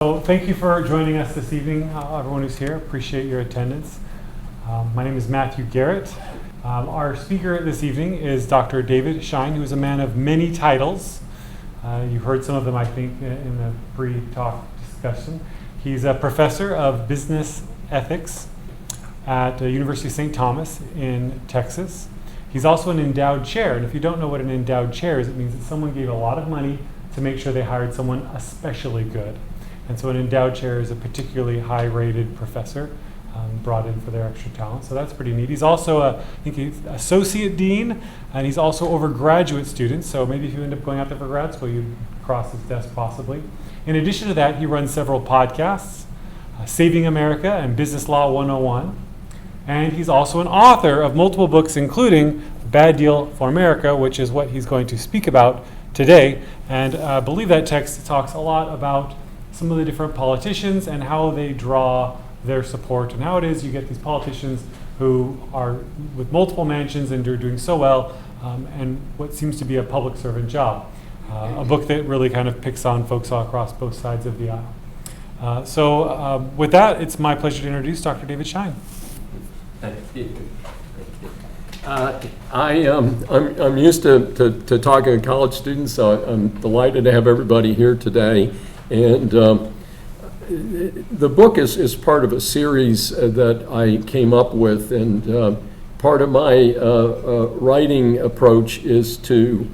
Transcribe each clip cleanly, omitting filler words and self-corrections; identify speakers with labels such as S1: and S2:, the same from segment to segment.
S1: So thank you for joining us this evening, everyone who's here. Appreciate your attendance. My name is Matthew Garrett. Our speaker this evening is Dr. David Schein, who is a man of many titles. You heard some of them, I think, in the pre-talk discussion. He's a professor of business ethics at the University of St. Thomas in Texas. He's also an endowed chair, and if you don't know what an endowed chair is, it means that someone gave a lot of money to make sure they hired someone especially good. And so an endowed chair is a particularly high-rated professor brought in for their extra talent. So that's pretty neat. He's also, I think he's associate dean, and he's also over graduate students. So maybe if you end up going out there for grad school, you'd cross his desk possibly. In addition to that, he runs several podcasts, Saving America and Business Law 101. And he's also an author of multiple books, including Bad Deal for America, which is what he's going to speak about today. And I believe that text talks a lot about some of the different politicians and how they draw their support, and how it is you get these politicians who are with multiple mansions and are doing so well, and what seems to be a public servant job. A book that really kind of picks on folks all across both sides of the aisle. So with that, it's my pleasure to introduce Dr. David Schein.
S2: Thank you. I'm used to talking to college students, so I'm delighted to have everybody here today. And the book is part of a series that I came up with, and part of my writing approach is to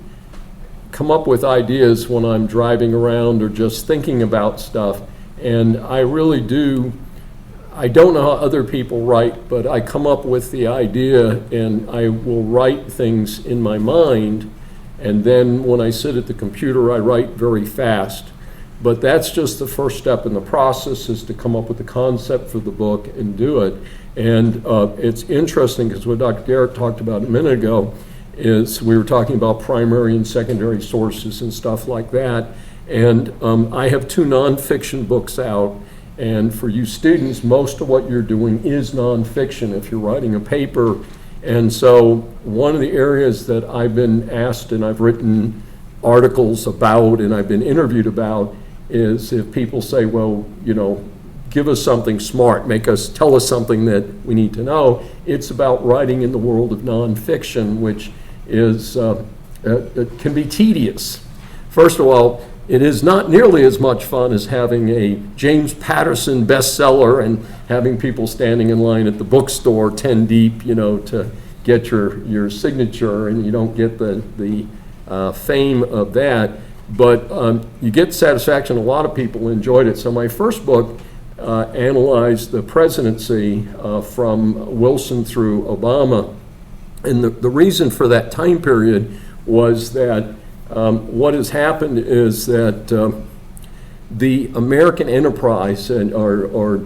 S2: come up with ideas when I'm driving around or just thinking about stuff. And I don't know how other people write, but I come up with the idea and I will write things in my mind, and then when I sit at the computer I write very fast. But that's just the first step in the process, is to come up with the concept for the book and do it. And it's interesting because what Dr. Garrett talked about a minute ago is we were talking about primary and secondary sources and stuff like that. And I have 2 nonfiction books out. And for you students, most of what you're doing is nonfiction if you're writing a paper. And so one of the areas that I've been asked and I've written articles about and I've been interviewed about is if people say, well, give us something smart, tell us something that we need to know. It's about writing in the world of nonfiction, which is it can be tedious. First of all, it is not nearly as much fun as having a James Patterson bestseller and having people standing in line at the bookstore 10 deep, to get your signature, and you don't get the fame of that. But you get satisfaction. A lot of people enjoyed it. So my first book analyzed the presidency from Wilson through Obama. And the reason for that time period was that what has happened is that the American enterprise or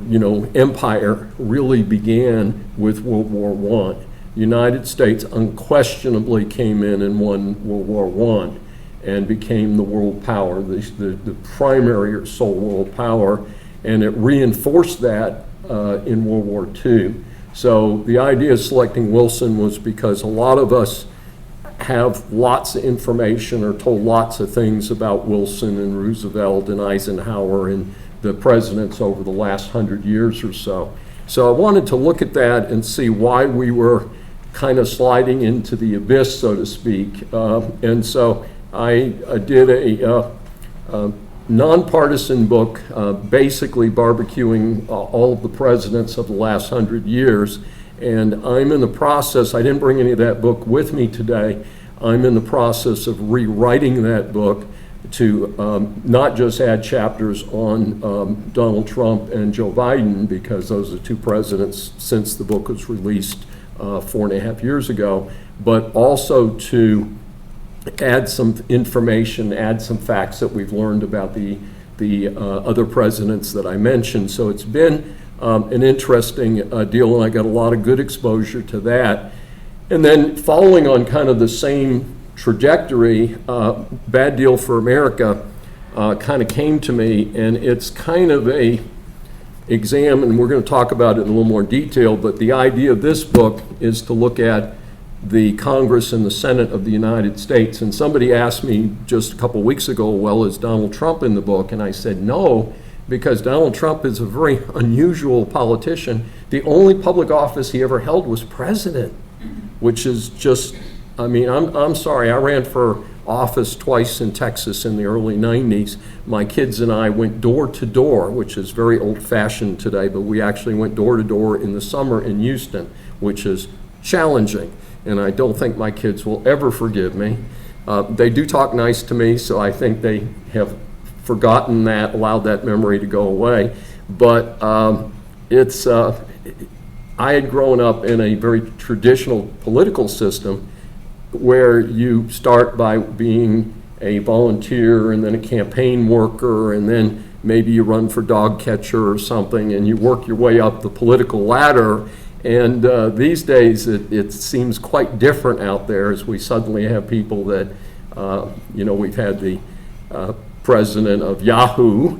S2: empire really began with World War I. The United States unquestionably came in and won World War I and became the world power, the primary or sole world power, and it reinforced that in World War II. So the idea of selecting Wilson was because a lot of us have lots of information or told lots of things about Wilson and Roosevelt and Eisenhower and the presidents over the last 100 years or so. So I wanted to look at that and see why we were kind of sliding into the abyss, so to speak. And so I did a nonpartisan book, basically barbecuing all of the presidents of the last 100 years. And I'm in the process, I didn't bring any of that book with me today. I'm in the process of rewriting that book to not just add chapters on Donald Trump and Joe Biden, because those are 2 presidents since the book was released 4.5 years ago, but also to add some information, add some facts that we've learned about the other presidents that I mentioned. So it's been an interesting deal, and I got a lot of good exposure to that. And then following on kind of the same trajectory, Bad Deal for America kind of came to me, and it's kind of a exam, and we're going to talk about it in a little more detail, but the idea of this book is to look at the Congress and the Senate of the United States. And somebody asked me just a couple weeks ago, well, is Donald Trump in the book? And I said, no, because Donald Trump is a very unusual politician. The only public office he ever held was president, which is just, I mean, I'm sorry, I ran for office twice in Texas in the early 90s. My kids and I went door to door, which is very old-fashioned today, but we actually went door to door in the summer in Houston, which is challenging, and I don't think my kids will ever forgive me. They do talk nice to me, so I think they have forgotten that, allowed that memory to go away. But I had grown up in a very traditional political system where you start by being a volunteer and then a campaign worker, and then maybe you run for dog catcher or something, and you work your way up the political ladder. And these days it seems quite different out there, as we suddenly have people that, we've had the president of Yahoo,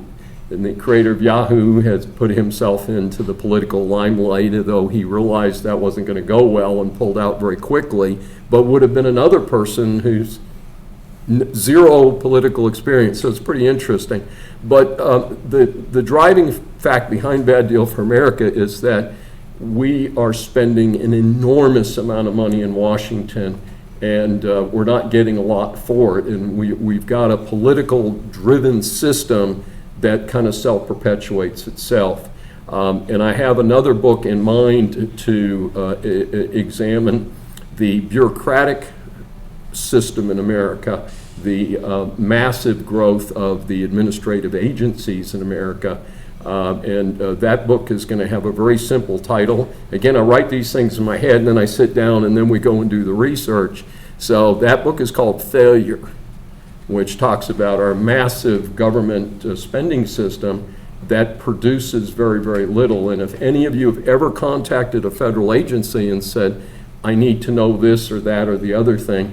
S2: and the creator of Yahoo has put himself into the political limelight, though he realized that wasn't going to go well and pulled out very quickly, but would have been another person who's zero political experience. So it's pretty interesting. But the driving fact behind Bad Deal for America is that we are spending an enormous amount of money in Washington, and we're not getting a lot for it. And we've got a political-driven system that kind of self-perpetuates itself. And I have another book in mind to examine the bureaucratic system in America, the massive growth of the administrative agencies in America. And that book is going to have a very simple title. Again, I write these things in my head, and then I sit down, and then we go and do the research. So that book is called Failure, which talks about our massive government spending system that produces very, very little. And if any of you have ever contacted a federal agency and said, I need to know this or that or the other thing,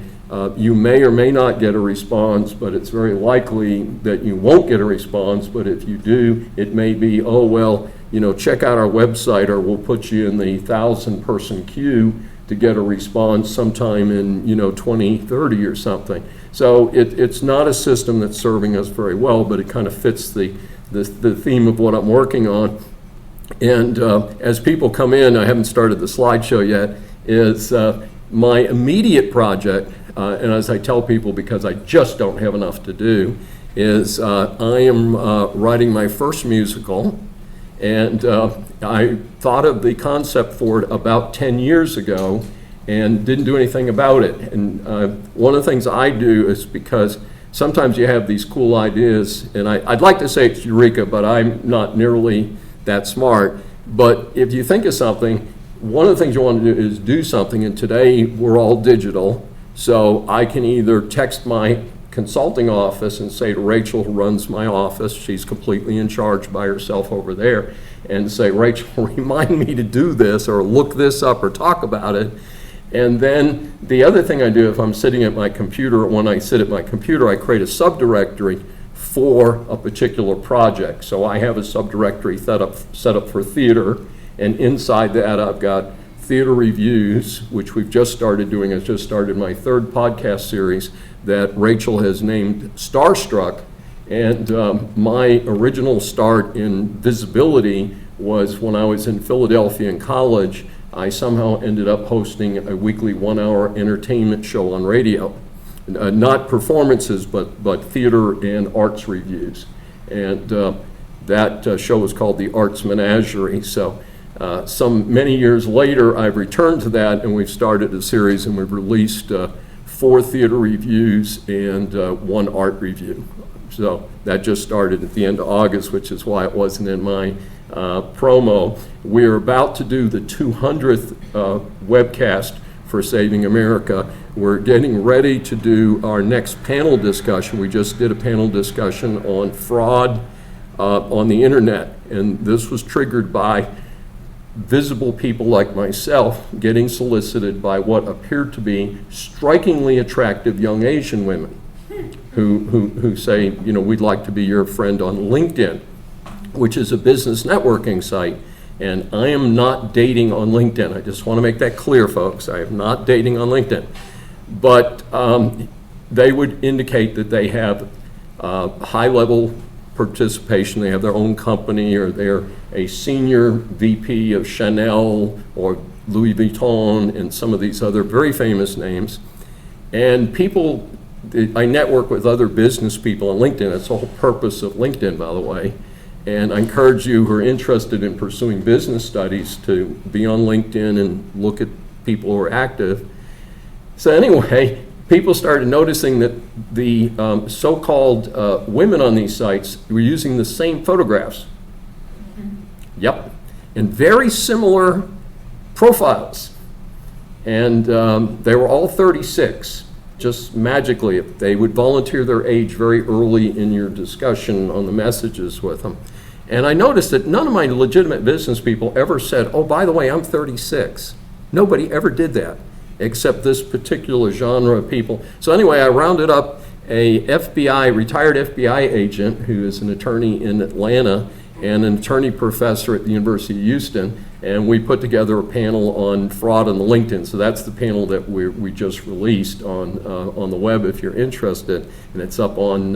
S2: you may or may not get a response, but it's very likely that you won't get a response. But if you do, it may be, oh, well, check out our website, or we'll put you in the 1,000-person queue to get a response sometime in 2030 or something. So it's not a system that's serving us very well, but it kind of fits the theme of what I'm working on. And as people come in, I haven't started the slideshow yet, is my immediate project, and as I tell people because I just don't have enough to do, is I am writing my first musical. And I thought of the concept for it about 10 years ago and didn't do anything about it. And one of the things I do is, because sometimes you have these cool ideas, and I'd like to say it's eureka, but I'm not nearly that smart. But if you think of something, one of the things you want to do is do something, and today we're all digital, so I can either text my consulting office and say to Rachel, who runs my office, she's completely in charge by herself over there, and say, Rachel, remind me to do this, or look this up, or talk about it. And then the other thing I do, if I'm sitting at my computer, when I sit at my computer, I create a subdirectory for a particular project. So I have a subdirectory set up for theater, and inside that I've got theater reviews, which we've just started doing. I've just started my third podcast series that Rachel has named Starstruck. And my original start in visibility was when I was in Philadelphia in college. I somehow ended up hosting a weekly 1-hour entertainment show on radio. Not performances, but theater and arts reviews. And that show was called The Arts Menagerie. So many years later, I've returned to that, and we've started a series, and we've released 4 theater reviews and 1 art review. So that just started at the end of August, which is why it wasn't in my promo. We're about to do the 200th webcast for Saving America. We're getting ready to do our next panel discussion. We just did a panel discussion on fraud on the internet, and this was triggered by visible people like myself getting solicited by what appeared to be strikingly attractive young Asian women who say, we'd like to be your friend on LinkedIn, which is a business networking site. And I am not dating on LinkedIn. I just want to make that clear, folks. I am not dating on LinkedIn. But they would indicate that they have high-level participation. They have their own company, or they're a senior VP of Chanel or Louis Vuitton and some of these other very famous names. And people, I network with other business people on LinkedIn. That's the whole purpose of LinkedIn, by the way. And I encourage you who are interested in pursuing business studies to be on LinkedIn and look at people who are active. So anyway, people started noticing that the so-called women on these sites were using the same photographs. Yep. And very similar profiles. And they were all 36. Just magically, if they would volunteer their age very early in your discussion on the messages with them. And I noticed that none of my legitimate business people ever said, oh, by the way, I'm 36. Nobody ever did that, except this particular genre of people. So anyway, I rounded up a retired FBI agent who is an attorney in Atlanta and an attorney professor at the University of Houston, and we put together a panel on fraud on the LinkedIn. So that's the panel that we just released on the web if you're interested, and it's up on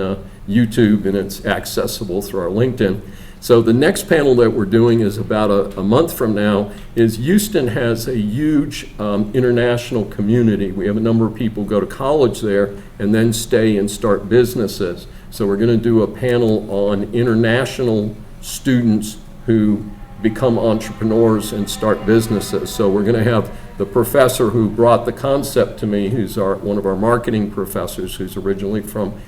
S2: YouTube and it's accessible through our LinkedIn. So the next panel that we're doing is about a month from now. Is Houston has a huge international community. We have a number of people go to college there and then stay and start businesses. So we're going to do a panel on international students who become entrepreneurs and start businesses. So we're going to have the professor who brought the concept to me, who's one of our marketing professors, who's originally from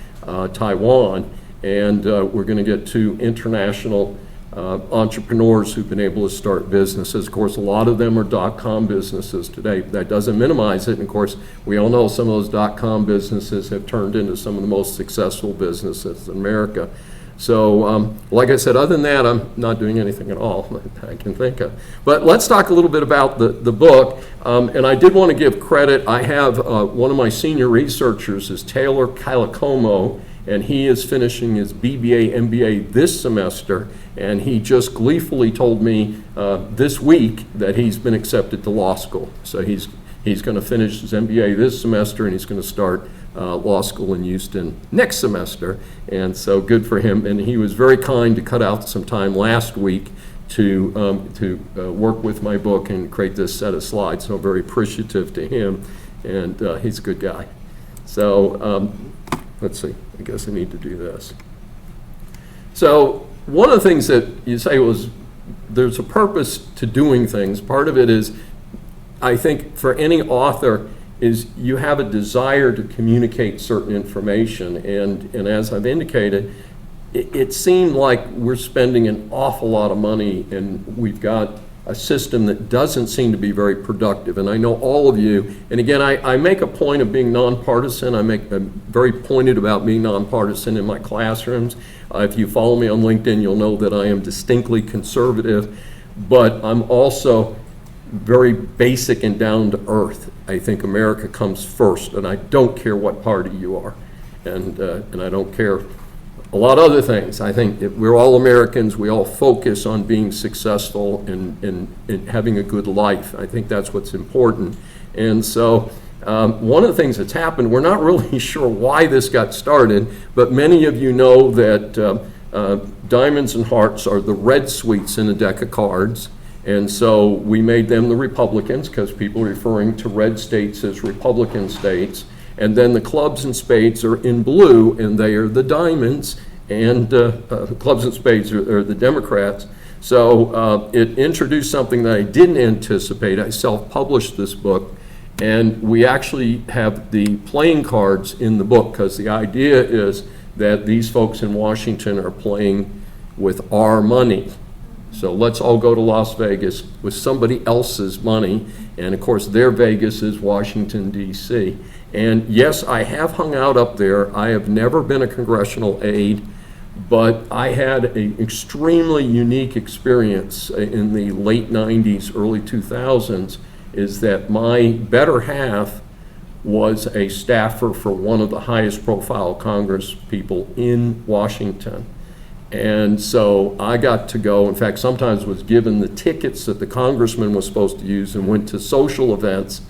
S2: Taiwan. And we're going to get 2 international entrepreneurs who've been able to start businesses. Of course, a lot of them are .com businesses today. That doesn't minimize it. And of course, we all know some of those .com businesses have turned into some of the most successful businesses in America. So, like I said, other than that, I'm not doing anything at all that I can think of. But let's talk a little bit about the book. And I did want to give credit. I have one of my senior researchers is Taylor Calicomo, and he is finishing his BBA, MBA this semester, and he just gleefully told me this week that he's been accepted to law school. So he's going to finish his MBA this semester, and he's going to start law school in Houston next semester, and so good for him. And he was very kind to cut out some time last week to work with my book and create this set of slides, so I'm very appreciative to him, and he's a good guy. So let's see, I guess I need to do this. So one of the things that you say was there's a purpose to doing things. Part of it is, I think for any author, is you have a desire to communicate certain information. And as I've indicated, it seemed like we're spending an awful lot of money and we've got a system that doesn't seem to be very productive. And I know all of you, and again, I make a point of being nonpartisan. I'm very pointed about being nonpartisan in my classrooms. If you follow me on LinkedIn, you'll know that I am distinctly conservative, but I'm also very basic and down to earth. I think America comes first, and I don't care what party you are, and I don't care a lot of other things. I think if we're all Americans, we all focus on being successful and having a good life. I think that's what's important. And so one of the things that's happened, we're not really sure why this got started, but many of you know that diamonds and hearts are the red suites in a deck of cards. And so we made them the Republicans because people are referring to red states as Republican states. And then the clubs and spades are in blue, and they are the diamonds, and clubs and spades are the Democrats. So it introduced something that I didn't anticipate. I self-published this book, and we actually have the playing cards in the book because the idea is that these folks in Washington are playing with our money. So let's all go to Las Vegas with somebody else's money. And of course, their Vegas is Washington, D.C. And yes, I have hung out up there. I have never been a congressional aide, but I had an extremely unique experience in the late 90s, early 2000s, is that my better half was a staffer for one of the highest profile Congress people in Washington. And so I got to go, in fact, sometimes was given the tickets that the congressman was supposed to use and went to social events.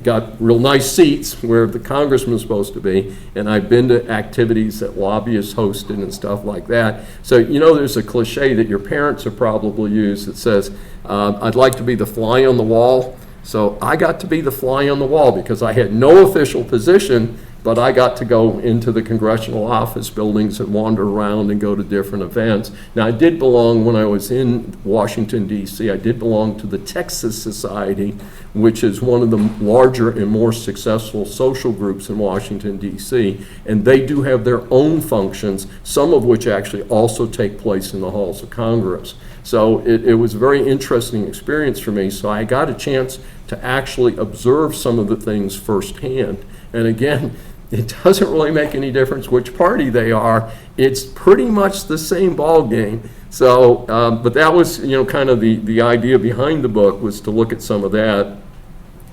S2: got real nice seats where the congressman's supposed to be, and I've been to activities that lobbyists hosted and stuff like that. So, there's a cliche that your parents have probably used that says, I'd like to be the fly on the wall. So I got to be the fly on the wall because I had no official position, but I got to go into the congressional office buildings and wander around and go to different events. Now, I did belong, when I was in Washington, D.C., I did belong to the Texas Society, which is one of the larger and more successful social groups in Washington, D.C., and they do have their own functions, some of which actually also take place in the halls of Congress. So it was a very interesting experience for me, so I got a chance to actually observe some of the things firsthand. And again, it doesn't really make any difference which party they are. It's pretty much the same ball game. So, but that was, kind of the idea behind the book, was to look at some of that.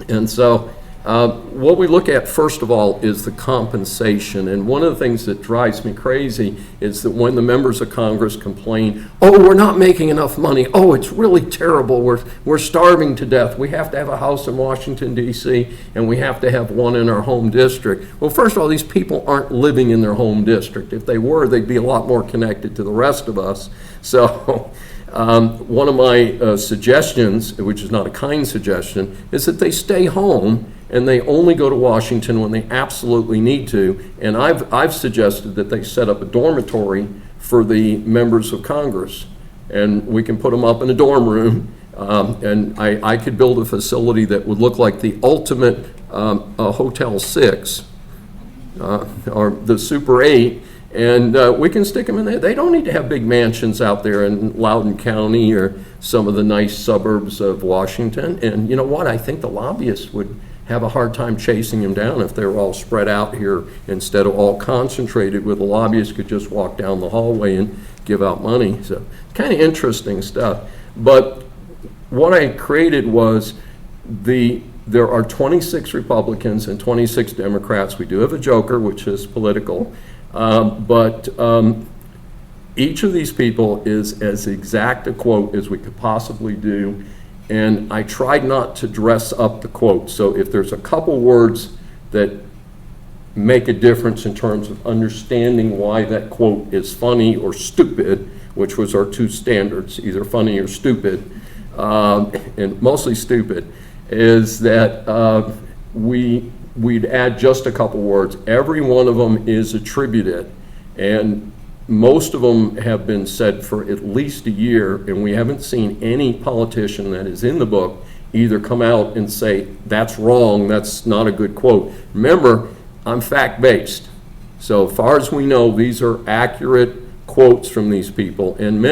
S2: And so what we look at, first of all, is the compensation. And one of the things that drives me crazy is that when the members of Congress complain, oh, we're not making enough money. Oh, it's really terrible. We're starving to death. We have to have a house in Washington, D.C., and we have to have one in our home district. Well, first of all, these people aren't living in their home district. If they were, they'd be a lot more connected to the rest of us. So one of my suggestions, which is not a kind suggestion, is that they stay home and they only go to Washington when they absolutely need to. And I've suggested that they set up a dormitory for the members of Congress, and we can put them up in a dorm room. And I could build a facility that would look like the ultimate Hotel 6 or the Super 8. And we can stick them in there. They don't need to have big mansions out there in Loudoun County or some of the nice suburbs of Washington. And you know what? I think the lobbyists would have a hard time chasing them down if they were all spread out here instead of all concentrated, where the lobbyists could just walk down the hallway and give out money. So kind of interesting stuff. But what I created was there are 26 Republicans and 26 Democrats. We do have a joker, which is political. But each of these people is as exact a quote as we could possibly do, and I tried not to dress up the quote. So if there's a couple words that make a difference in terms of understanding why that quote is funny or stupid, which was our two standards, either funny or stupid, and mostly stupid, is that we'd add just a couple words. Every one of them is attributed, and most of them have been said for at least a year, and we haven't seen any politician that is in the book either come out and say, that's wrong, that's not a good quote. Remember, I'm fact-based. So far as we know, these are accurate quotes from these people, and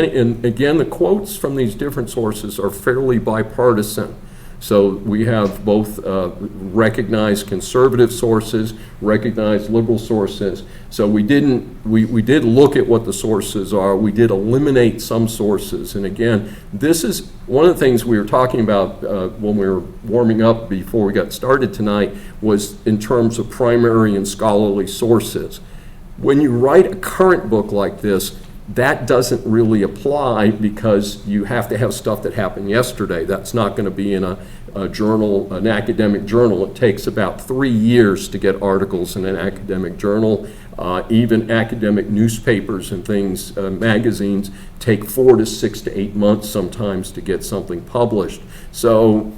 S2: again, the quotes from these different sources are fairly bipartisan. So we have both recognized conservative sources, recognized liberal sources. So we did look at what the sources are. We did eliminate some sources. And again, this is one of the things we were talking about when we were warming up before we got started tonight, was in terms of primary and scholarly sources. When you write a current book like this, that doesn't really apply, because you have to have stuff that happened yesterday. That's not going to be in a journal, an academic journal. It takes about 3 years to get articles in an academic journal. Even academic newspapers and things, magazines, take 4 to 6 to 8 months sometimes to get something published. So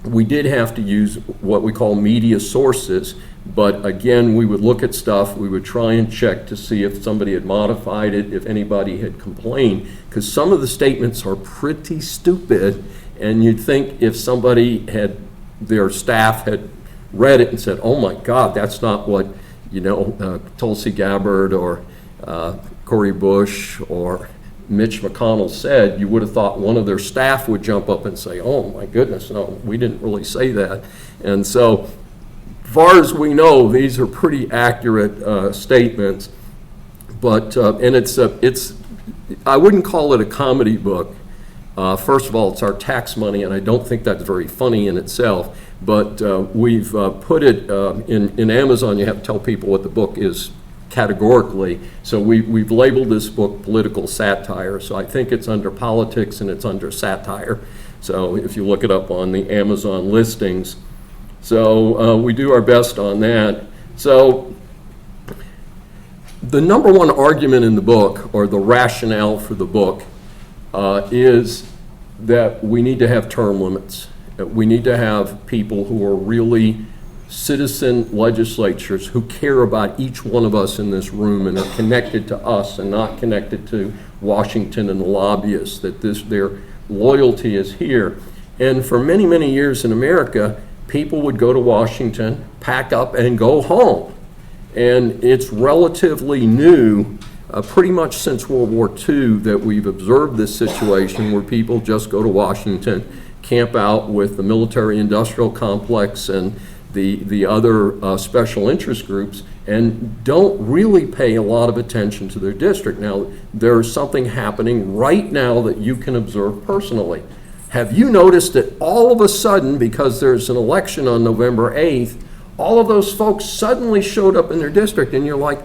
S2: we did have to use what we call media sources. But again, we would look at stuff, we would try and check to see if somebody had modified it, if anybody had complained, because some of the statements are pretty stupid, and you'd think if somebody their staff had read it and said, oh my God, that's not what, Tulsi Gabbard or Cori Bush or Mitch McConnell said, you would have thought one of their staff would jump up and say, oh my goodness, no, we didn't really say that. And so, as far as we know, these are pretty accurate statements, but and it's I wouldn't call it a comedy book. First of all, it's our tax money, and I don't think that's very funny in itself. But we've put it in Amazon. You have to tell people what the book is categorically. So we've labeled this book political satire. So I think it's under politics and it's under satire. So if you look it up on the Amazon listings. So we do our best on that. So the number one argument in the book, or the rationale for the book, is that we need to have term limits. We need to have people who are really citizen legislatures who care about each one of us in this room and are connected to us and not connected to Washington and the lobbyists, that their loyalty is here. And for many, many years in America, people would go to Washington, pack up, and go home. And it's relatively new, pretty much since World War II, that we've observed this situation where people just go to Washington, camp out with the military-industrial complex and the other special interest groups, and don't really pay a lot of attention to their district. Now, there's something happening right now that you can observe personally. Have you noticed that all of a sudden, because there's an election on November 8th, all of those folks suddenly showed up in their district, and you're like,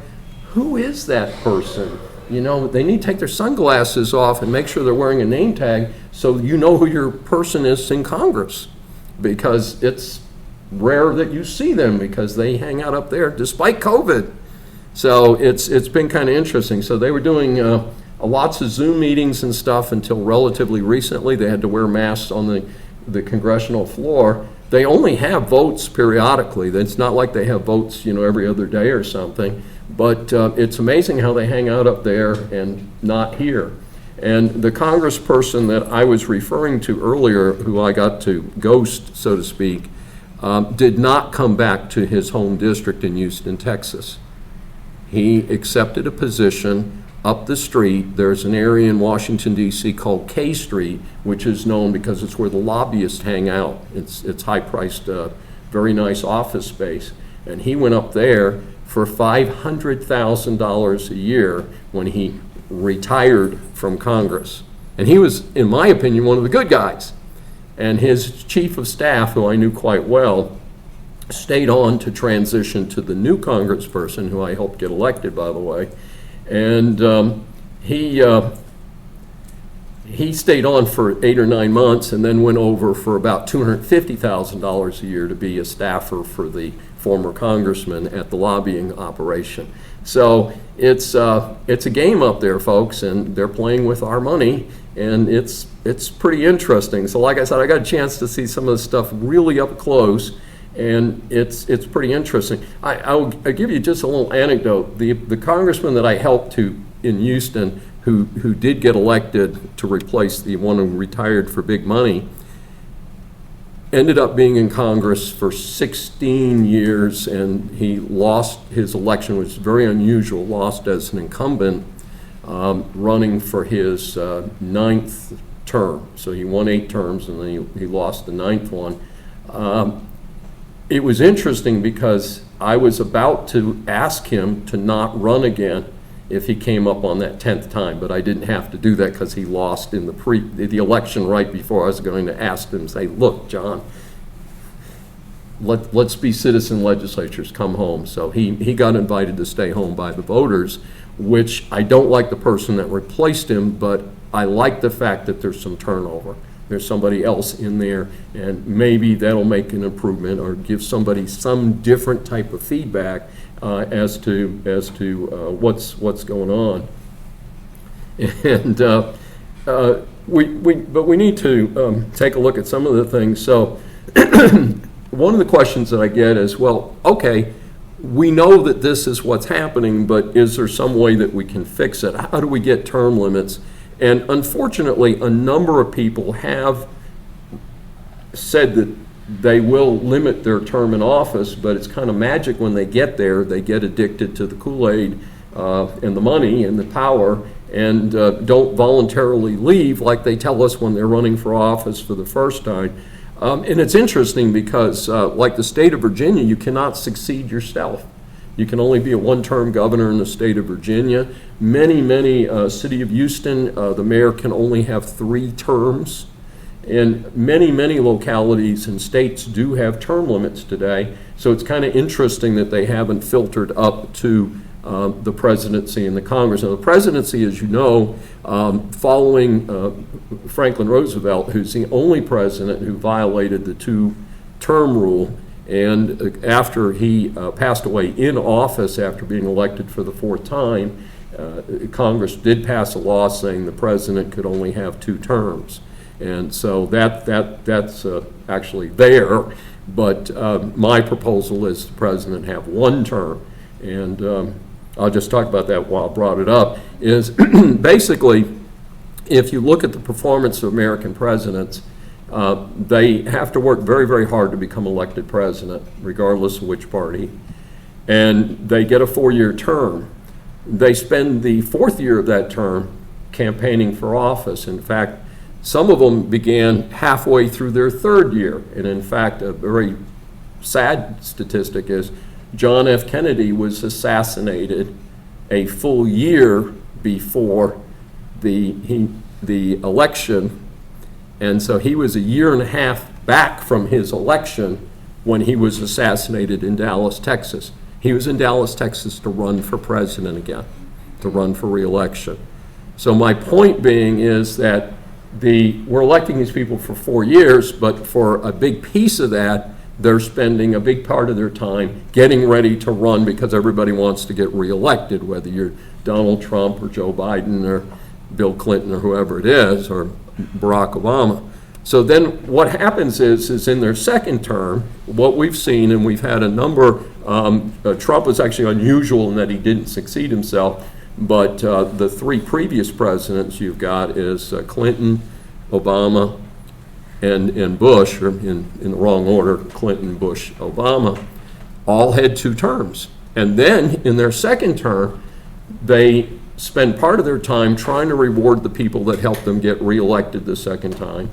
S2: who is that person? You know, they need to take their sunglasses off and make sure they're wearing a name tag so you know who your person is in Congress, because it's rare that you see them because they hang out up there despite COVID. So it's been kind of interesting. So they were doing lots of Zoom meetings and stuff until relatively recently. They had to wear masks on the congressional floor. They only have votes periodically. It's not like they have votes, every other day or something. But it's amazing how they hang out up there and not here. And the congressperson that I was referring to earlier, who I got to ghost, so to speak, did not come back to his home district in Houston, Texas. He accepted a position up the street. There's an area in Washington, D.C. called K Street, which is known because it's where the lobbyists hang out. It's high-priced, very nice office space. And he went up there for $500,000 a year when he retired from Congress. And he was, in my opinion, one of the good guys. And his chief of staff, who I knew quite well, stayed on to transition to the new congressperson, who I helped get elected, by the way. And he stayed on for 8 or 9 months and then went over for about $250,000 a year to be a staffer for the former congressman at the lobbying operation. So it's a game up there, folks, and they're playing with our money, and it's pretty interesting. So like I said, I got a chance to see some of the stuff really up close, and it's pretty interesting. I'll give you just a little anecdote. The congressman that I helped in Houston, who did get elected to replace the one who retired for big money, ended up being in Congress for 16 years, and he lost his election, which is very unusual, lost as an incumbent, running for his 9th term. So he won 8 terms, and then he lost the 9th one. It was interesting because I was about to ask him to not run again if he came up on that 10th time, but I didn't have to do that because he lost in the election right before I was going to ask him, say, look, John, let's be citizen legislatures, come home. So he got invited to stay home by the voters, which I don't like the person that replaced him, but I like the fact that there's some turnover. There's somebody else in there, and maybe that'll make an improvement or give somebody some different type of feedback as to what's going on. And we need to take a look at some of the things. So one of the questions that I get is, well, okay, we know that this is what's happening, but is there some way that we can fix it? How do we get term limits? And unfortunately, a number of people have said that they will limit their term in office, but it's kind of magic when they get there. They get addicted to the Kool-Aid and the money and the power, and don't voluntarily leave like they tell us when they're running for office for the first time. And it's interesting because, like the state of Virginia, you cannot succeed yourself. You can only be a one-term governor in the state of Virginia. Many, city of Houston, the mayor can only have 3 terms. And many localities and states do have term limits today. So it's kind of interesting that they haven't filtered up to the presidency and the Congress. Now, the presidency, as you know, following Franklin Roosevelt, who's the only president who violated the 2-term rule, And after he passed away in office after being elected for the fourth time, Congress did pass a law saying the president could only have 2 terms. And so that's actually there. But my proposal is the president have 1 term. And I'll just talk about that while I brought it up, is basically, if you look at the performance of American presidents, they have to work very, very hard to become elected president, regardless of which party. And they get a 4-year term. They spend the 4th year of that term campaigning for office. In fact, some of them began halfway through their 3rd year. And in fact, a very sad statistic is John F. Kennedy was assassinated a full year before the election. And so he was a year and a half back from his election when he was assassinated in Dallas, Texas. He was in Dallas, Texas to run for president again, to run for re-election. So my point being is that we're electing these people for 4 years, but for a big piece of that, they're spending a big part of their time getting ready to run because everybody wants to get reelected, whether you're Donald Trump or Joe Biden or Bill Clinton or whoever it is, or Barack Obama. So then what happens is in their 2nd term, what we've seen, and we've had a number, Trump was actually unusual in that he didn't succeed himself, but the 3 previous presidents you've got is Clinton, Obama, and Bush, or in the wrong order, Clinton, Bush, Obama, all had 2 terms. And then in their 2nd term, they spend part of their time trying to reward the people that helped them get reelected the 2nd time.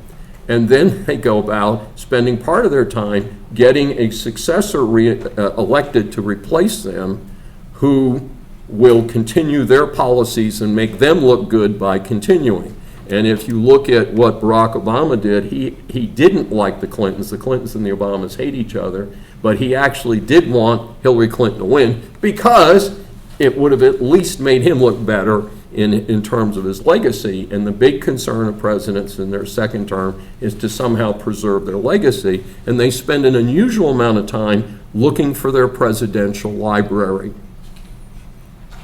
S2: And then they go about spending part of their time getting a successor elected to replace them, who will continue their policies and make them look good by continuing. And if you look at what Barack Obama did, he didn't like the Clintons. The Clintons and the Obamas hate each other, but he actually did want Hillary Clinton to win because it would have at least made him look better in terms of his legacy. And the big concern of presidents in their 2nd term is to somehow preserve their legacy, and they spend an unusual amount of time looking for their presidential library.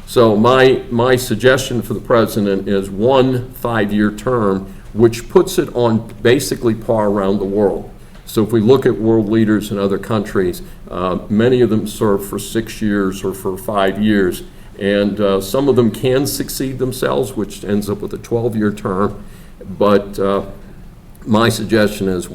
S2: So my suggestion for the president is 1 5-year term, which puts it on basically par around the world. So if we look at world leaders in other countries, many of them serve for 6 years or for 5 years, and some of them can succeed themselves, which ends up with a 12-year term. But my suggestion is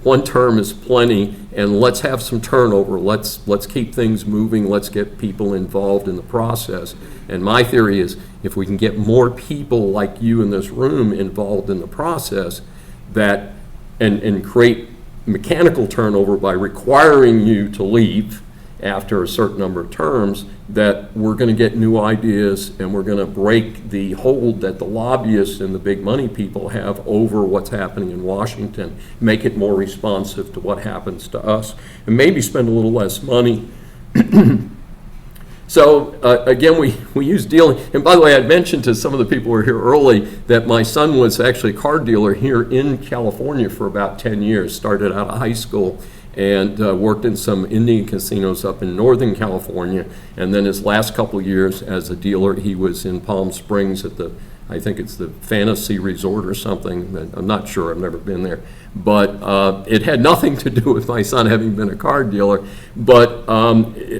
S2: 1 term is plenty, and let's have some turnover. Let's keep things moving. Let's get people involved in the process. And my theory is if we can get more people like you in this room involved in the process, that and create mechanical turnover by requiring you to leave after a certain number of terms, that we're going to get new ideas and we're going to break the hold that the lobbyists and the big money people have over what's happening in Washington, make it more responsive to what happens to us, and maybe spend a little less money. So again, we use dealing, and by the way, I'd mentioned to some of the people who were here early that my son was actually a car dealer here in California for about 10 years, started out of high school, and worked in some Indian casinos up in Northern California. And then his last couple years as a dealer, he was in Palm Springs at I think it's the Fantasy Resort or something. I'm not sure, I've never been there. But it had nothing to do with my son having been a card dealer. But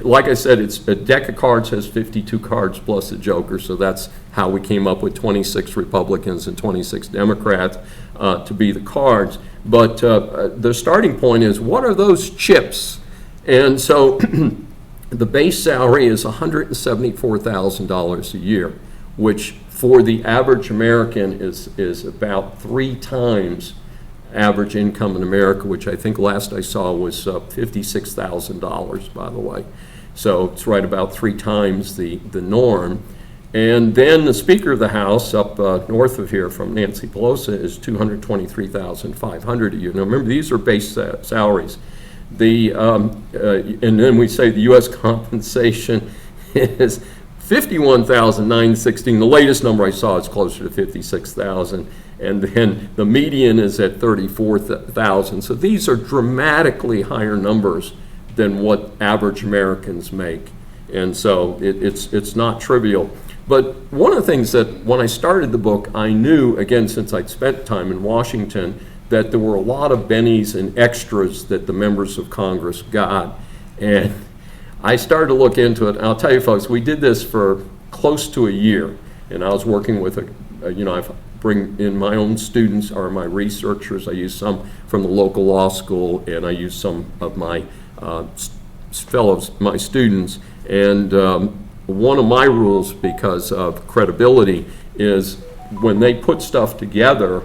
S2: like I said, it's a deck of cards has 52 cards plus a joker, so that's how we came up with 26 Republicans and 26 Democrats to be the cards. But the starting point is, what are those chips? And so the base salary is $174,000 a year, which for the average American is about 3 times average income in America, which I think last I saw was $56,000, by the way. So it's right about 3 times the norm. And then the Speaker of the House up north of here from Nancy Pelosi is $223,500 a year. Now remember, these are base salaries. And then we say the U.S. compensation is $51,916. The latest number I saw is closer to $56,000, and then the median is at $34,000. So these are dramatically higher numbers than what average Americans make. And so it's not trivial. But one of the things that when I started the book, I knew, again, since I'd spent time in Washington, that there were a lot of bennies and extras that the members of Congress got. And I started to look into it. And I'll tell you, folks, we did this for close to a year. And I was working with I bring in my own students or my researchers. I use some from the local law school, and I use some of my fellows, my students. And one of my rules, because of credibility, is when they put stuff together,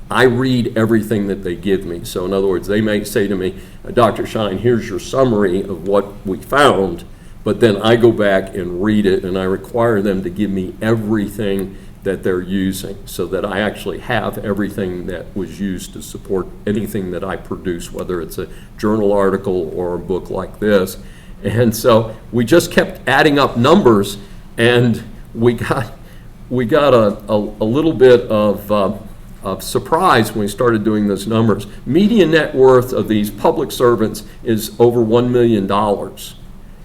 S2: I read everything that they give me. So in other words, they may say to me, Dr. Schein, here's your summary of what we found, but then I go back and read it, and I require them to give me everything that they're using, so that I actually have everything that was used to support anything that I produce, whether it's a journal article or a book like this. And so we just kept adding up numbers, and we got a little bit of surprise when we started doing those numbers. Median net worth of these public servants is over $1 million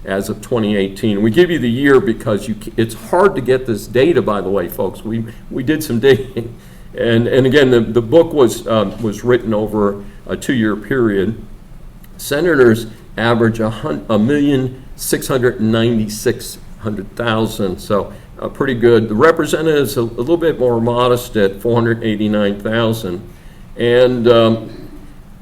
S2: as of 2018. We give you the year because it's hard to get this data, by the way, folks. We did some digging. And again, the book was written over a 2-year period. Senators average 1,696,000, so pretty good. The representatives a little bit more modest at 489,000. And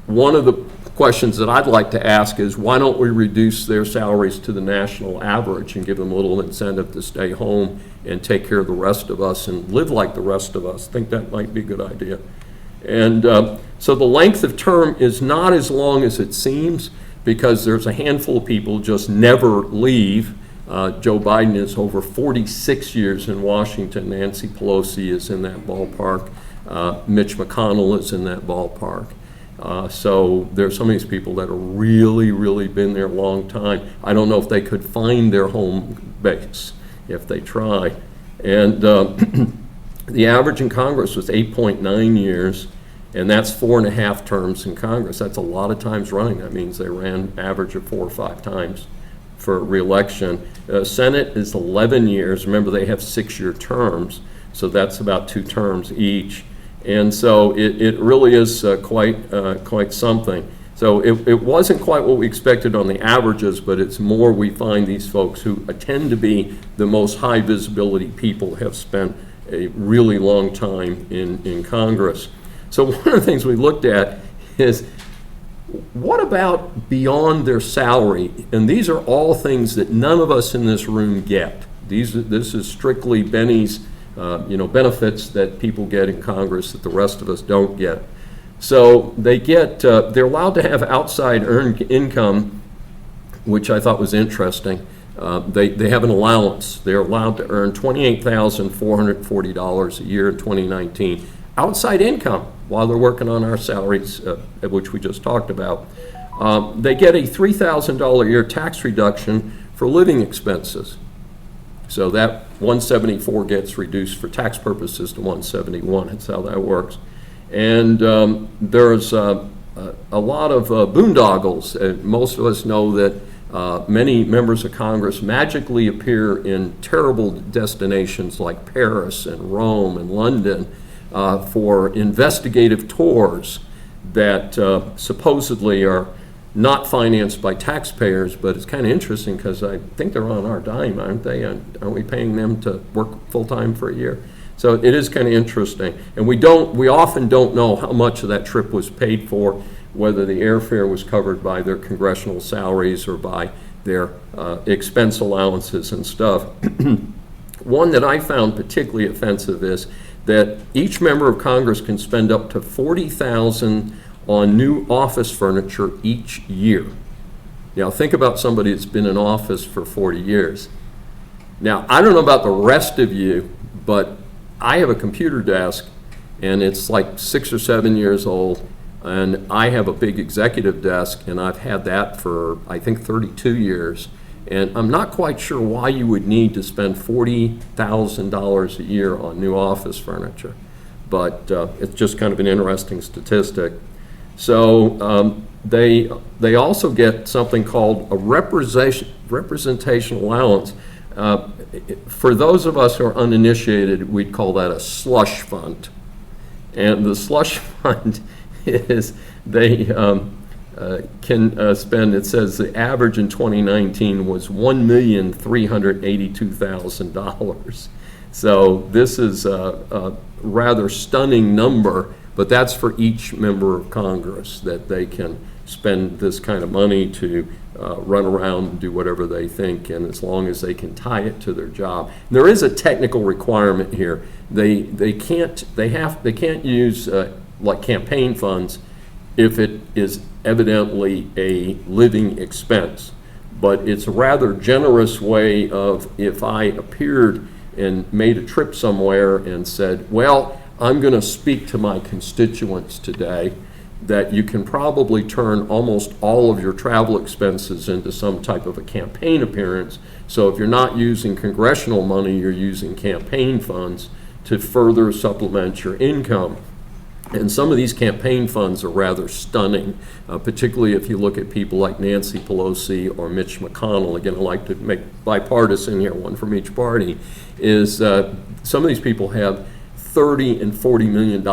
S2: one of the questions that I'd like to ask is, why don't we reduce their salaries to the national average and give them a little incentive to stay home and take care of the rest of us and live like the rest of us? I think that might be a good idea. And so the length of term is not as long as it seems, because there's a handful of people just never leave. Joe Biden is over 46 years in Washington. Nancy Pelosi is in that ballpark. Mitch McConnell is in that ballpark. So there's some of these people that have really, really been there a long time. I don't know if they could find their home base if they try. And the average in Congress was 8.9 years, and that's 4.5 terms in Congress. That's a lot of times running. That means they ran average of 4 or 5 times for re-election. Senate is 11 years. Remember, they have 6-year terms, so that's about 2 terms each. And so it really is quite something. So it wasn't quite what we expected on the averages, but it's more we find these folks who tend to be the most high visibility people have spent a really long time in Congress. So one of the things we looked at is, what about beyond their salary? And these are all things that none of us in this room get. This is strictly Benny's benefits that people get in Congress that the rest of us don't get. So they're allowed to have outside earned income, which I thought was interesting. They have an allowance. They're allowed to earn $28,440 a year in 2019. Outside income, while they're working on our salaries, which we just talked about. They get a $3,000 a year tax reduction for living expenses. So that 174 gets reduced for tax purposes to 171. That's how that works. And there's a lot of boondoggles. Most of us know that many members of Congress magically appear in terrible destinations like Paris and Rome and London for investigative tours that supposedly are not financed by taxpayers, but it's kind of interesting because I think they're on our dime, aren't they? Aren't we paying them to work full-time for a year? So it is kind of interesting. And we often don't know how much of that trip was paid for, whether the airfare was covered by their congressional salaries or by their expense allowances and stuff. One that I found particularly offensive is that each member of Congress can spend up to $40,000 on new office furniture each year. Now think about somebody that's been in office for 40 years. Now I don't know about the rest of you, but I have a computer desk and it's like 6 or 7 years old, and I have a big executive desk and I've had that for I think 32 years. And I'm not quite sure why you would need to spend $40,000 a year on new office furniture, but it's just kind of an interesting statistic. So they also get something called a representation allowance. For those of us who are uninitiated, we'd call that a slush fund. And the slush fund is they can spend, it says the average in 2019 was $1,382,000. So this is a rather stunning number, but that's for each member of Congress, that they can spend this kind of money to run around and do whatever they think, and as long as they can tie it to their job. There is a technical requirement here. They can't use like campaign funds if it is evidently a living expense. But it's a rather generous way of, if I appeared and made a trip somewhere and said, well, I'm going to speak to my constituents today, that you can probably turn almost all of your travel expenses into some type of a campaign appearance. So if you're not using congressional money, you're using campaign funds to further supplement your income. And some of these campaign funds are rather stunning, particularly if you look at people like Nancy Pelosi or Mitch McConnell. Again, I like to make bipartisan here, one from each party, is some of these people have $30 and $40 million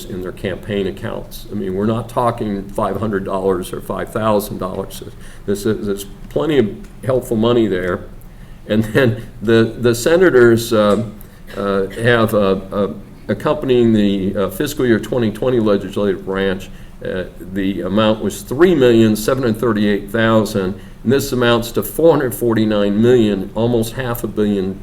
S2: in their campaign accounts. I mean, we're not talking $500 or $5,000. There's plenty of helpful money there. And then the senators have accompanying the fiscal year 2020 legislative branch, the amount was $3,738,000, and this amounts to $449 million, almost $500 million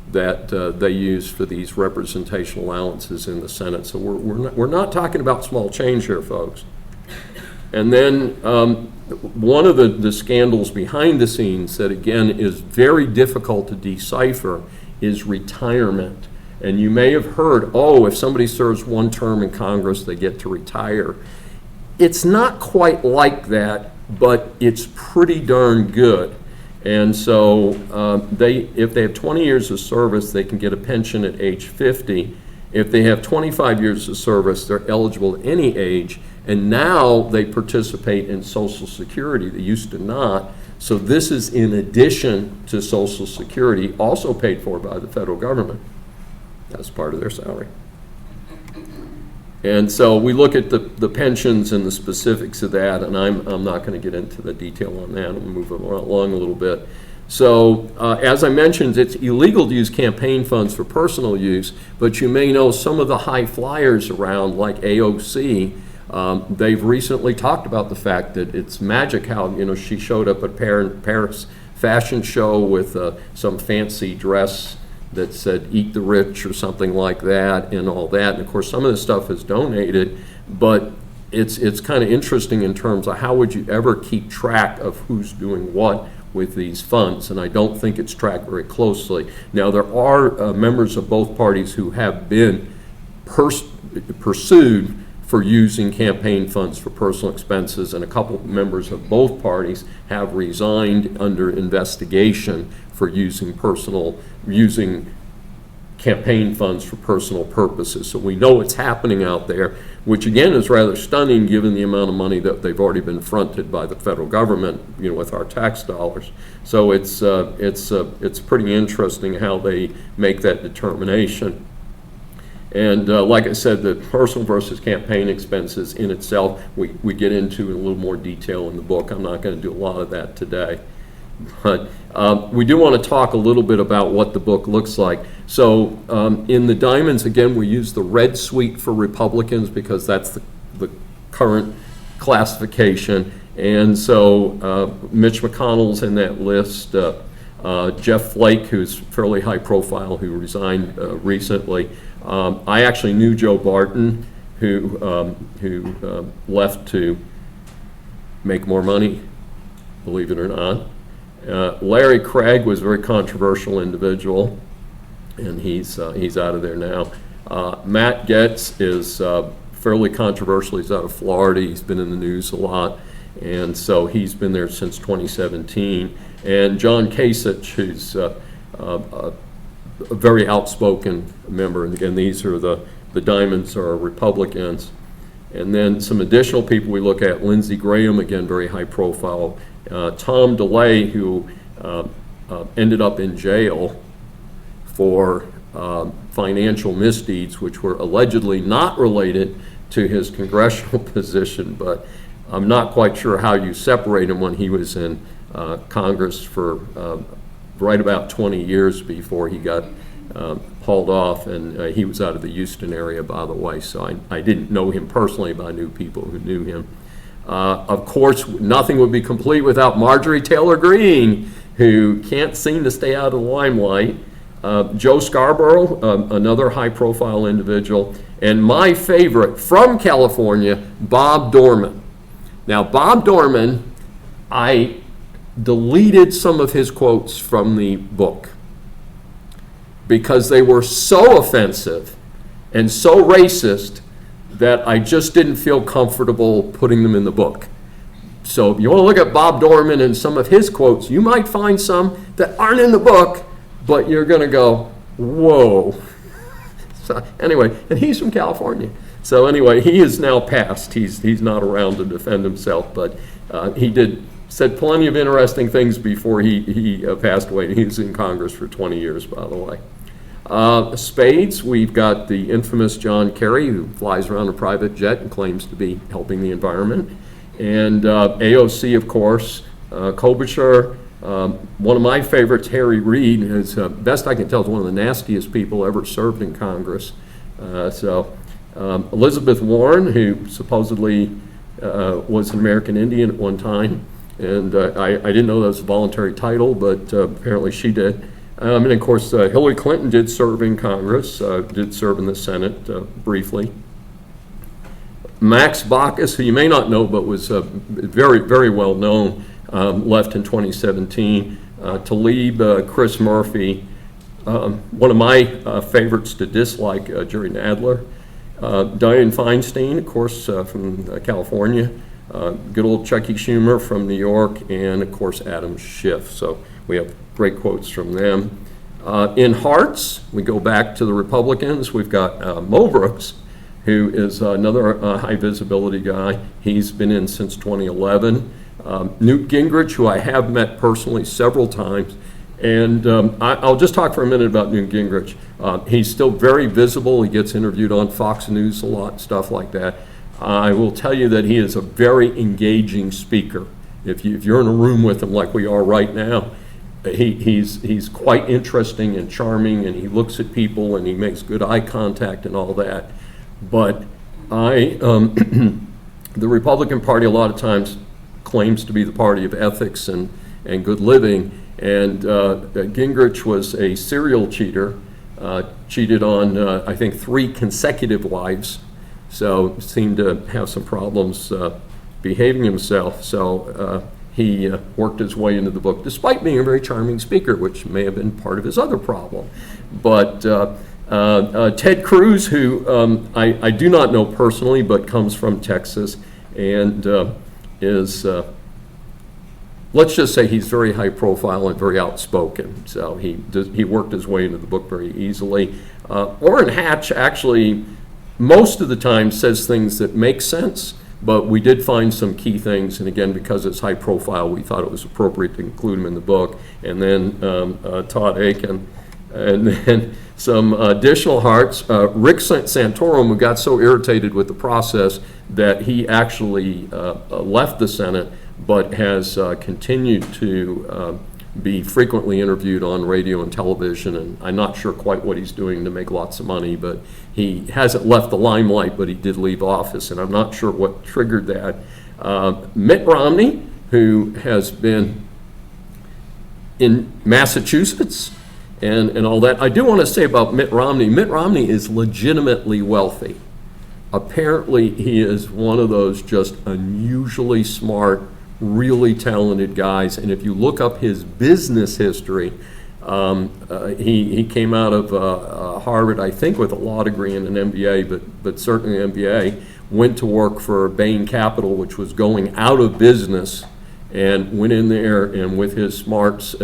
S2: that they use for these representation allowances in the Senate. So we're not talking about small change here, folks. And then one of the scandals behind the scenes that, again, is very difficult to decipher is retirement. And you may have heard, oh, if somebody serves one term in Congress, they get to retire. It's not quite like that, but it's pretty darn good. And so if they have 20 years of service, they can get a pension at age 50. If they have 25 years of service, they're eligible at any age. And now they participate in Social Security. They used to not. So this is in addition to Social Security, also paid for by the federal government. That's part of their salary. And so we look at the pensions and the specifics of that, and I'm not going to get into the detail on that. I'll move along a little bit. So as I mentioned, it's illegal to use campaign funds for personal use, but you may know some of the high flyers around, like AOC. They've recently talked about the fact that it's magic how, she showed up at Paris fashion show with some fancy dress that said "Eat the Rich" or something like that, and all that. And of course, some of this stuff is donated, but it's kind of interesting in terms of how would you ever keep track of who's doing what with these funds, and I don't think it's tracked very closely. Now, there are members of both parties who have been pursued for using campaign funds for personal expenses, and a couple members of both parties have resigned under investigation for using campaign funds for personal purposes. So we know it's happening out there, which again is rather stunning given the amount of money that they've already been fronted by the federal government, with our tax dollars. So it's pretty interesting how they make that determination. And like I said, the personal versus campaign expenses in itself, we get into in a little more detail in the book. I'm not going to do a lot of that today. But we do want to talk a little bit about what the book looks like. So in the diamonds, again, we use the red suite for Republicans because that's the current classification. And so Mitch McConnell's in that list. Jeff Flake, who's fairly high profile, who resigned recently. I actually knew Joe Barton, who left to make more money, believe it or not. Larry Craig was a very controversial individual, and he's out of there now. Matt Gaetz is fairly controversial. He's out of Florida. He's been in the news a lot, and so he's been there since 2017. And John Kasich, who's a very outspoken member. And again, these are the diamonds are Republicans. And then some additional people we look at, Lindsey Graham, again, very high profile. Tom DeLay, who ended up in jail for financial misdeeds, which were allegedly not related to his congressional position, but I'm not quite sure how you separate him when he was in Congress for right about 20 years before he got hauled off, and he was out of the Houston area, by the way, so I didn't know him personally, but I knew people who knew him. Of course, nothing would be complete without Marjorie Taylor Greene, who can't seem to stay out of the limelight. Joe Scarborough, another high-profile individual, and my favorite from California, Bob Dorman. Now, Bob Dorman, I deleted some of his quotes from the book because they were so offensive and so racist that I just didn't feel comfortable putting them in the book. So if you want to look at Bob Dorman and some of his quotes, you might find some that aren't in the book, but you're going to go, whoa. So anyway, and he's from California. So anyway, he is now passed. He's not around to defend himself, but he said plenty of interesting things before he passed away. He was in Congress for 20 years, by the way. Spades, we've got the infamous John Kerry, who flies around a private jet and claims to be helping the environment. And AOC, of course, Klobuchar. One of my favorites, Harry Reid, is, best I can tell, is one of the nastiest people ever served in Congress. Elizabeth Warren, who supposedly was an American Indian at one time, and I didn't know that was a voluntary title, but apparently she did. And of course, Hillary Clinton did serve in Congress, did serve in the Senate briefly. Max Baucus, who you may not know, but was very, very well known, left in 2017. Talib, Chris Murphy, one of my favorites to dislike, Jerry Nadler. Dianne Feinstein, of course, from California. Good old Chucky Schumer from New York, and of course Adam Schiff. So we have great quotes from them. In Hearts, we go back to the Republicans. We've got Mo Brooks, who is another high visibility guy. He's been in since 2011. Newt Gingrich, who I have met personally several times. And I'll just talk for a minute about Newt Gingrich. He's still very visible. He gets interviewed on Fox News a lot, stuff like that. I will tell you that he is a very engaging speaker. If you're in a room with him like we are right now, he's quite interesting and charming, and he looks at people and he makes good eye contact and all that. But the Republican Party a lot of times claims to be the party of ethics and good living. And Gingrich was a serial cheater, cheated on, I think, 3 consecutive wives, so seemed to have some problems behaving himself. So he worked his way into the book, despite being a very charming speaker, which may have been part of his other problem. But Ted Cruz, who I do not know personally, but comes from Texas, and is... let's just say he's very high profile and very outspoken. So he worked his way into the book very easily. Orrin Hatch actually most of the time says things that make sense, but we did find some key things, and again, because it's high profile, we thought it was appropriate to include him in the book. And then Todd Aiken, and then some additional hearts. Rick Santorum, who got so irritated with the process that he actually left the Senate, but has continued to be frequently interviewed on radio and television, and I'm not sure quite what he's doing to make lots of money, but he hasn't left the limelight, but he did leave office, and I'm not sure what triggered that. Mitt Romney, who has been in Massachusetts and all that. I do want to say about Mitt Romney is legitimately wealthy. Apparently, he is one of those just unusually smart, really talented guys, and if you look up his business history, he came out of Harvard, I think, with a law degree and an MBA, but certainly an MBA, went to work for Bain Capital, which was going out of business, and went in there and with his smarts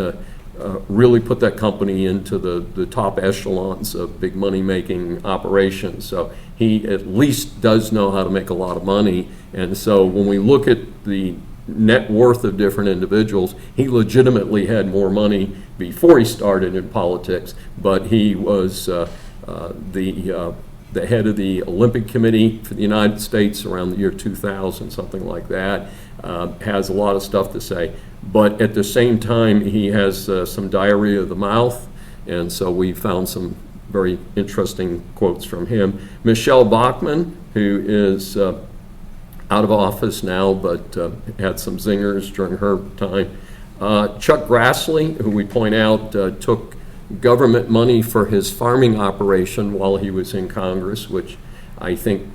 S2: really put that company into the top echelons of big money-making operations. So he at least does know how to make a lot of money. And so when we look at the net worth of different individuals, he legitimately had more money before he started in politics, but he was the head of the Olympic Committee for the United States around the year 2000, something like that. Has a lot of stuff to say. But at the same time, he has some diarrhea of the mouth, and so we found some very interesting quotes from him. Michelle Bachmann, who is out of office now, but had some zingers during her time. Chuck Grassley, who we point out took government money for his farming operation while he was in Congress, which I think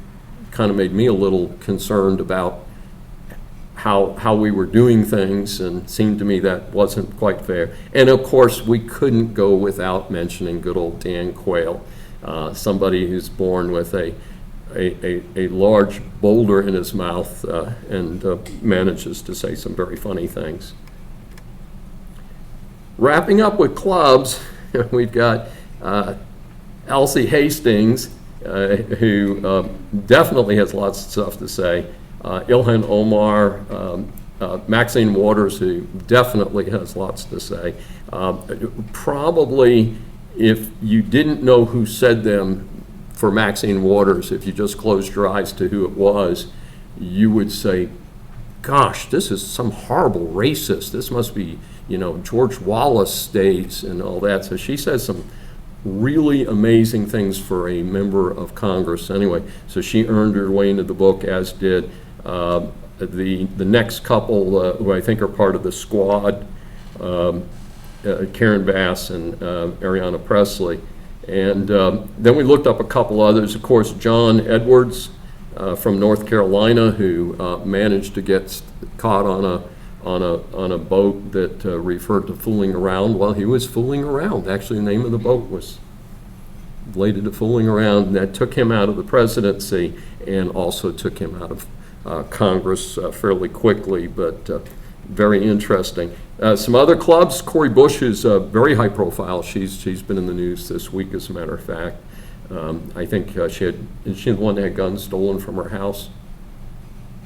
S2: kind of made me a little concerned about how we were doing things, and seemed to me that wasn't quite fair. And of course, we couldn't go without mentioning good old Dan Quayle, somebody who's born with a large boulder in his mouth and manages to say some very funny things. Wrapping up with clubs, we've got Elsie Hastings, who definitely has lots of stuff to say. Ilhan Omar, Maxine Waters, who definitely has lots to say. Probably, if you didn't know who said them for Maxine Waters, if you just closed your eyes to who it was, you would say, gosh, this is some horrible racist. This must be, George Wallace days and all that. So she says some really amazing things for a member of Congress. Anyway, so she earned her way into the book, as did the next couple who I think are part of the squad, Karen Bass and Ariana Presley. And then we looked up a couple others. Of course, John Edwards from North Carolina, who managed to get caught on a boat that referred to fooling around. Well, he was fooling around. Actually, the name of the boat was related to fooling around. And that took him out of the presidency and also took him out of Congress fairly quickly, but very interesting. Some other clubs, Cori Bush is very high profile. She's been in the news this week, as a matter of fact. I think is she the one that had guns stolen from her house?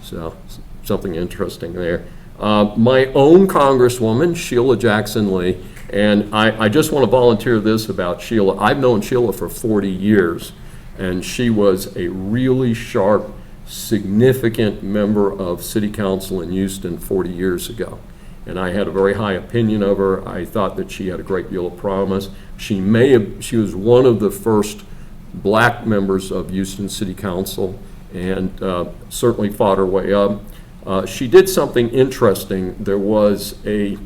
S2: So something interesting there. My own Congresswoman, Sheila Jackson Lee, and I just want to volunteer this about Sheila. I've known Sheila for 40 years, and she was a really sharp, significant member of City Council in Houston 40 years ago. And I had a very high opinion of her. I thought that she had a great deal of promise. She was one of the first black members of Houston City Council, and certainly fought her way up. She did something interesting. There was a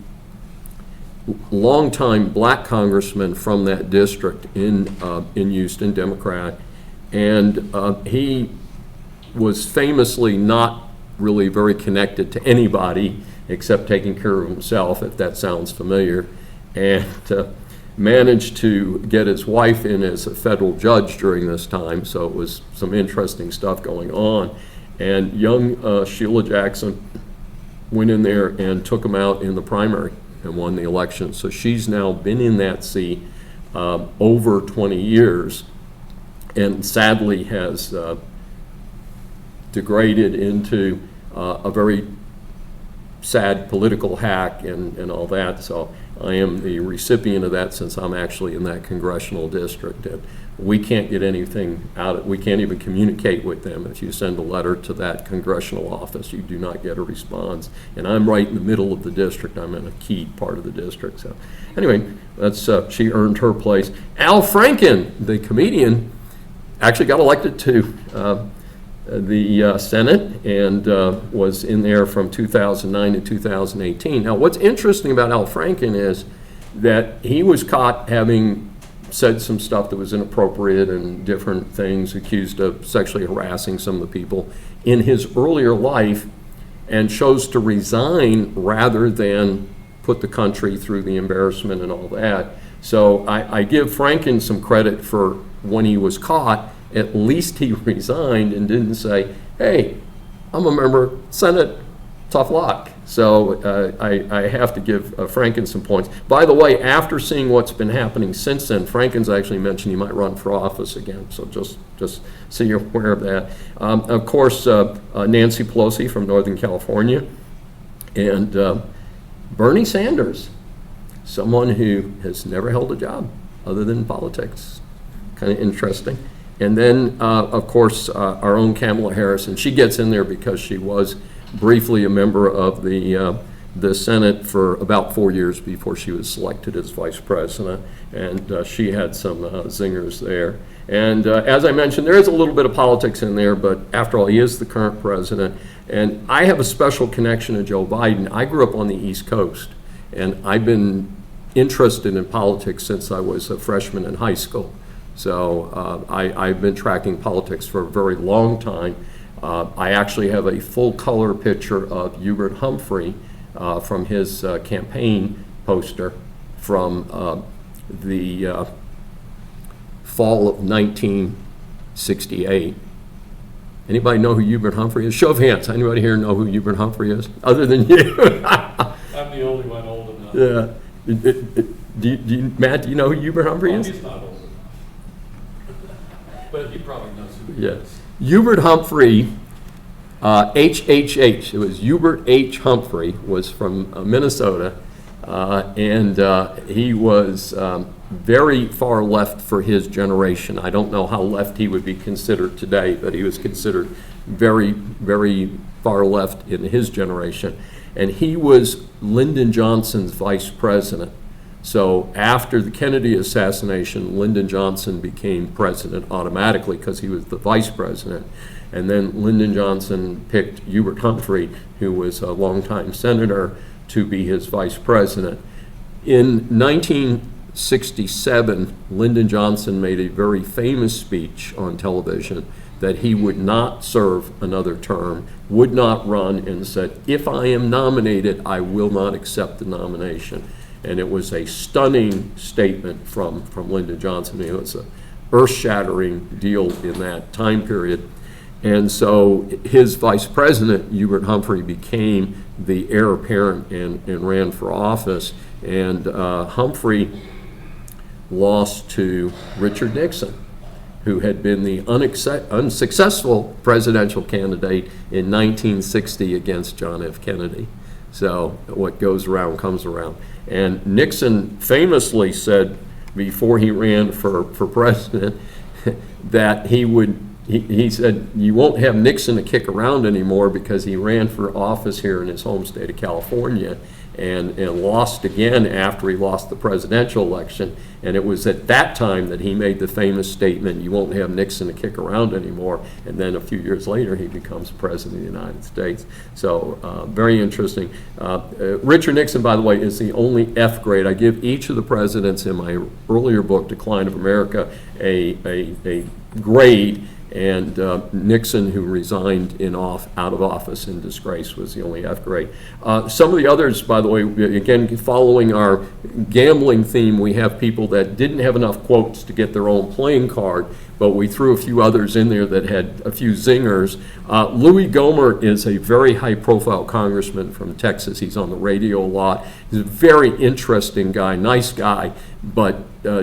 S2: longtime black congressman from that district in Houston, Democrat, and he was famously not really very connected to anybody except taking care of himself, if that sounds familiar, and managed to get his wife in as a federal judge during this time, so it was some interesting stuff going on. And young Sheila Jackson went in there and took him out in the primary and won the election. So she's now been in that seat over 20 years, and sadly has degraded into a very sad political hack and all that. So I am the recipient of that, since I'm actually in that congressional district. And we can't get anything out of, we can't even communicate with them. If you send a letter to that congressional office, you do not get a response. And I'm right in the middle of the district. I'm in a key part of the district. So anyway, that's she earned her place. Al Franken, the comedian, actually got elected to the Senate and was in there from 2009 to 2018. Now, what's interesting about Al Franken is that he was caught having said some stuff that was inappropriate and different things, accused of sexually harassing some of the people in his earlier life, and chose to resign rather than put the country through the embarrassment and all that. So I give Franken some credit for when he was caught, at least he resigned and didn't say, hey, I'm a member of Senate, tough luck. So I have to give Franken some points. By the way, after seeing what's been happening since then, Franken's actually mentioned he might run for office again. So just so you're aware of that. Of course, Nancy Pelosi from Northern California, and Bernie Sanders, someone who has never held a job other than politics. Kind of interesting. And then, of course, our own Kamala Harris, and she gets in there because she was briefly a member of the Senate for about 4 years before she was selected as vice president, and she had some zingers there. And as I mentioned, there is a little bit of politics in there, but after all, he is the current president. And I have a special connection to Joe Biden. I grew up on the East Coast, and I've been interested in politics since I was a freshman in high school. So I've been tracking politics for a very long time. I actually have a full-color picture of Hubert Humphrey from his campaign poster from the fall of 1968. Anybody know who Hubert Humphrey is? Show of hands. Anybody here know who Hubert Humphrey is, other than you?
S3: I'm the only one old enough.
S2: Yeah. Matt, do you know who Hubert Humphrey is?
S3: He's not old enough. But he probably knows who he
S2: Yeah.
S3: is.
S2: Hubert Humphrey, HHH, it was Hubert H. Humphrey, was from Minnesota, and he was very far left for his generation. I don't know how left he would be considered today, but he was considered very, very far left in his generation. And he was Lyndon Johnson's vice president. So after the Kennedy assassination, Lyndon Johnson became president automatically because he was the vice president. And then Lyndon Johnson picked Hubert Humphrey, who was a longtime senator, to be his vice president. In 1967, Lyndon Johnson made a very famous speech on television that he would not serve another term, would not run, and said, if I am nominated, I will not accept the nomination. And it was a stunning statement from Lyndon Johnson. It was an earth-shattering deal in that time period. And so his vice president, Hubert Humphrey, became the heir apparent and ran for office. And Humphrey lost to Richard Nixon, who had been the unsuccessful presidential candidate in 1960 against John F. Kennedy. So what goes around comes around. And Nixon famously said before he ran for president that he said, you won't have Nixon to kick around anymore, because he ran for office here in his home state of California and lost again after he lost the presidential election. And it was at that time that he made the famous statement, you won't have Nixon to kick around anymore. And then a few years later, he becomes president of the United States. So very interesting. Richard Nixon, by the way, is the only F grade. I give each of the presidents in my earlier book, Decline of America, a grade. And Nixon, who resigned out of office in disgrace, was the only F grade. Some of the others, by the way, again, following our gambling theme, we have people that didn't have enough quotes to get their own playing card, but we threw a few others in there that had a few zingers. Louis Gohmert is a very high-profile congressman from Texas. He's on the radio a lot. He's a very interesting guy, nice guy, but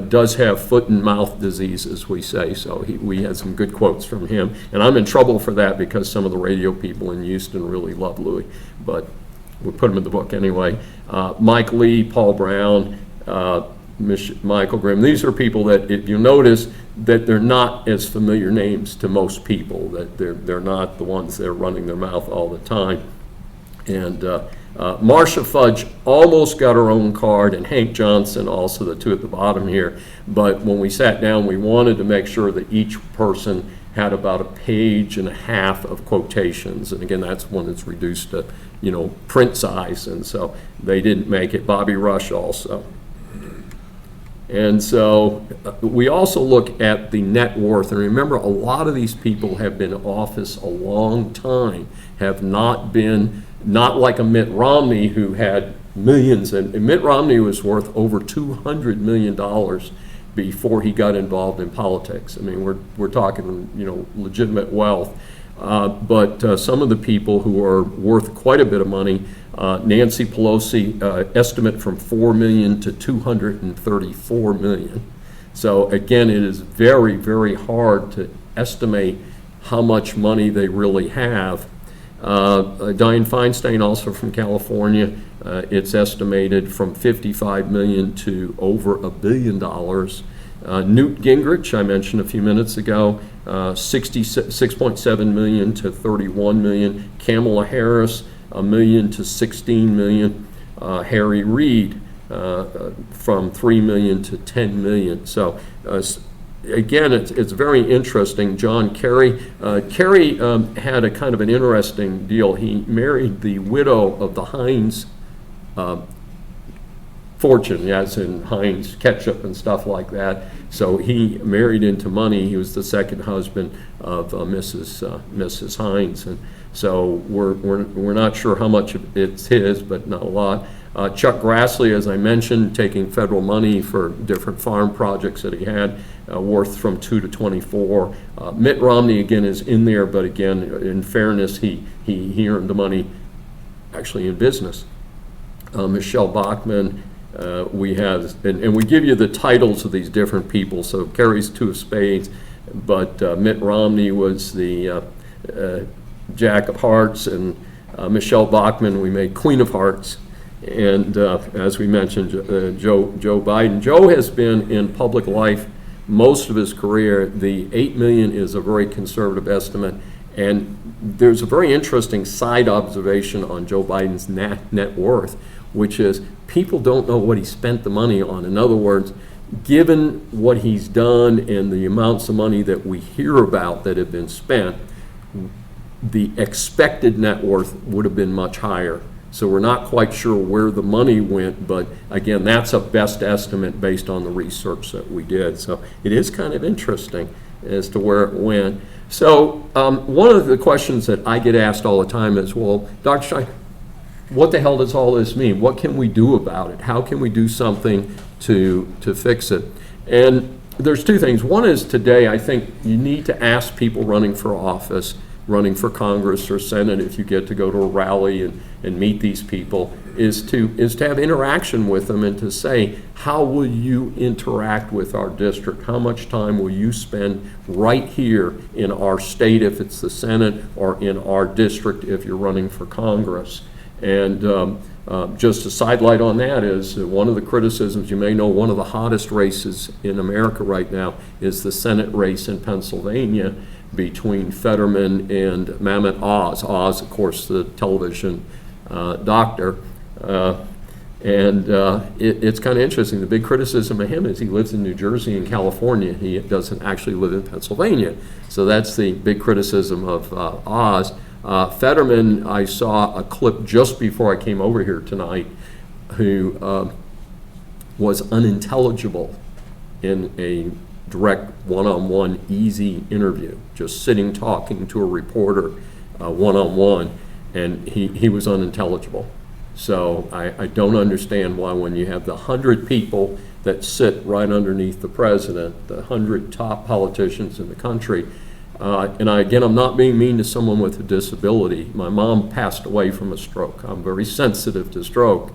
S2: does have foot and mouth disease, as we say. So we had some good quotes from him. And I'm in trouble for that because some of the radio people in Houston really love Louis, but we put him in the book anyway. Mike Lee, Paul Brown, Michael Grimm. These are people that, if you notice, that they're not as familiar names to most people, that they're not the ones that are running their mouth all the time. And Marcia Fudge almost got her own card, and Hank Johnson, also the two at the bottom here. But when we sat down, we wanted to make sure that each person had about a page and a half of quotations. And again, that's when it's reduced to, print size. And so they didn't make it. Bobby Rush also. And so we also look at the net worth. And remember, a lot of these people have been in office a long time, have not like a Mitt Romney who had millions. And Mitt Romney was worth over $200 million before he got involved in politics. I mean, we're talking, legitimate wealth. But some of the people who are worth quite a bit of money, Nancy Pelosi, estimate from $4 million to $234 million. So again, it is very, very hard to estimate how much money they really have. Dianne Feinstein, also from California, it's estimated from $55 million to over $1 billion. Newt Gingrich, I mentioned a few minutes ago, $66.7 million to $31 million. Kamala Harris, $1 million to $16 million. Harry Reid, from $3 million to $10 million. So again, it's very interesting. John Kerry. Kerry had a kind of an interesting deal. He married the widow of the Heinz fortune, as in Heinz ketchup and stuff like that. So he married into money. He was the second husband of Mrs. Heinz, and so we're not sure how much of it's his, but not a lot. Chuck Grassley, as I mentioned, taking federal money for different farm projects that he had, worth from 2 to 24. Mitt Romney again is in there, but again, in fairness, he earned the money actually in business. Michelle Bachmann. We have, and we give you the titles of these different people. So Kerry's two of spades, but Mitt Romney was the Jack of Hearts, and Michelle Bachmann we made Queen of Hearts. And as we mentioned, Joe Biden. Joe has been in public life most of his career. The $8 million is a very conservative estimate, and there's a very interesting side observation on Joe Biden's net worth, which is people don't know what he spent the money on. In other words, given what he's done and the amounts of money that we hear about that have been spent, the expected net worth would have been much higher. So we're not quite sure where the money went, but again, that's a best estimate based on the research that we did. So it is kind of interesting as to where it went. So one of the questions that I get asked all the time is, well, Dr. Schein, what the hell does all this mean? What can we do about it? How can we do something to fix it? And there's two things. One is today, I think you need to ask people running for office, running for Congress or Senate, if you get to go to a rally and meet these people, is to have interaction with them and to say, how will you interact with our district? How much time will you spend right here in our state if it's the Senate, or in our district if you're running for Congress? And just a sidelight on that is one of the criticisms, you may know, one of the hottest races in America right now is the Senate race in Pennsylvania between Fetterman and Mehmet Oz. Oz, of course, the television doctor. It's kind of interesting. The big criticism of him is he lives in New Jersey and California. He doesn't actually live in Pennsylvania. So that's the big criticism of Oz. Fetterman, I saw a clip just before I came over here tonight, who was unintelligible in a direct one-on-one easy interview, just sitting talking to a reporter one-on-one, and he was unintelligible. So I don't understand why, when you have the 100 people that sit right underneath the president, the 100 top politicians in the country, and I'm not being mean to someone with a disability. My mom passed away from a stroke. I'm very sensitive to stroke.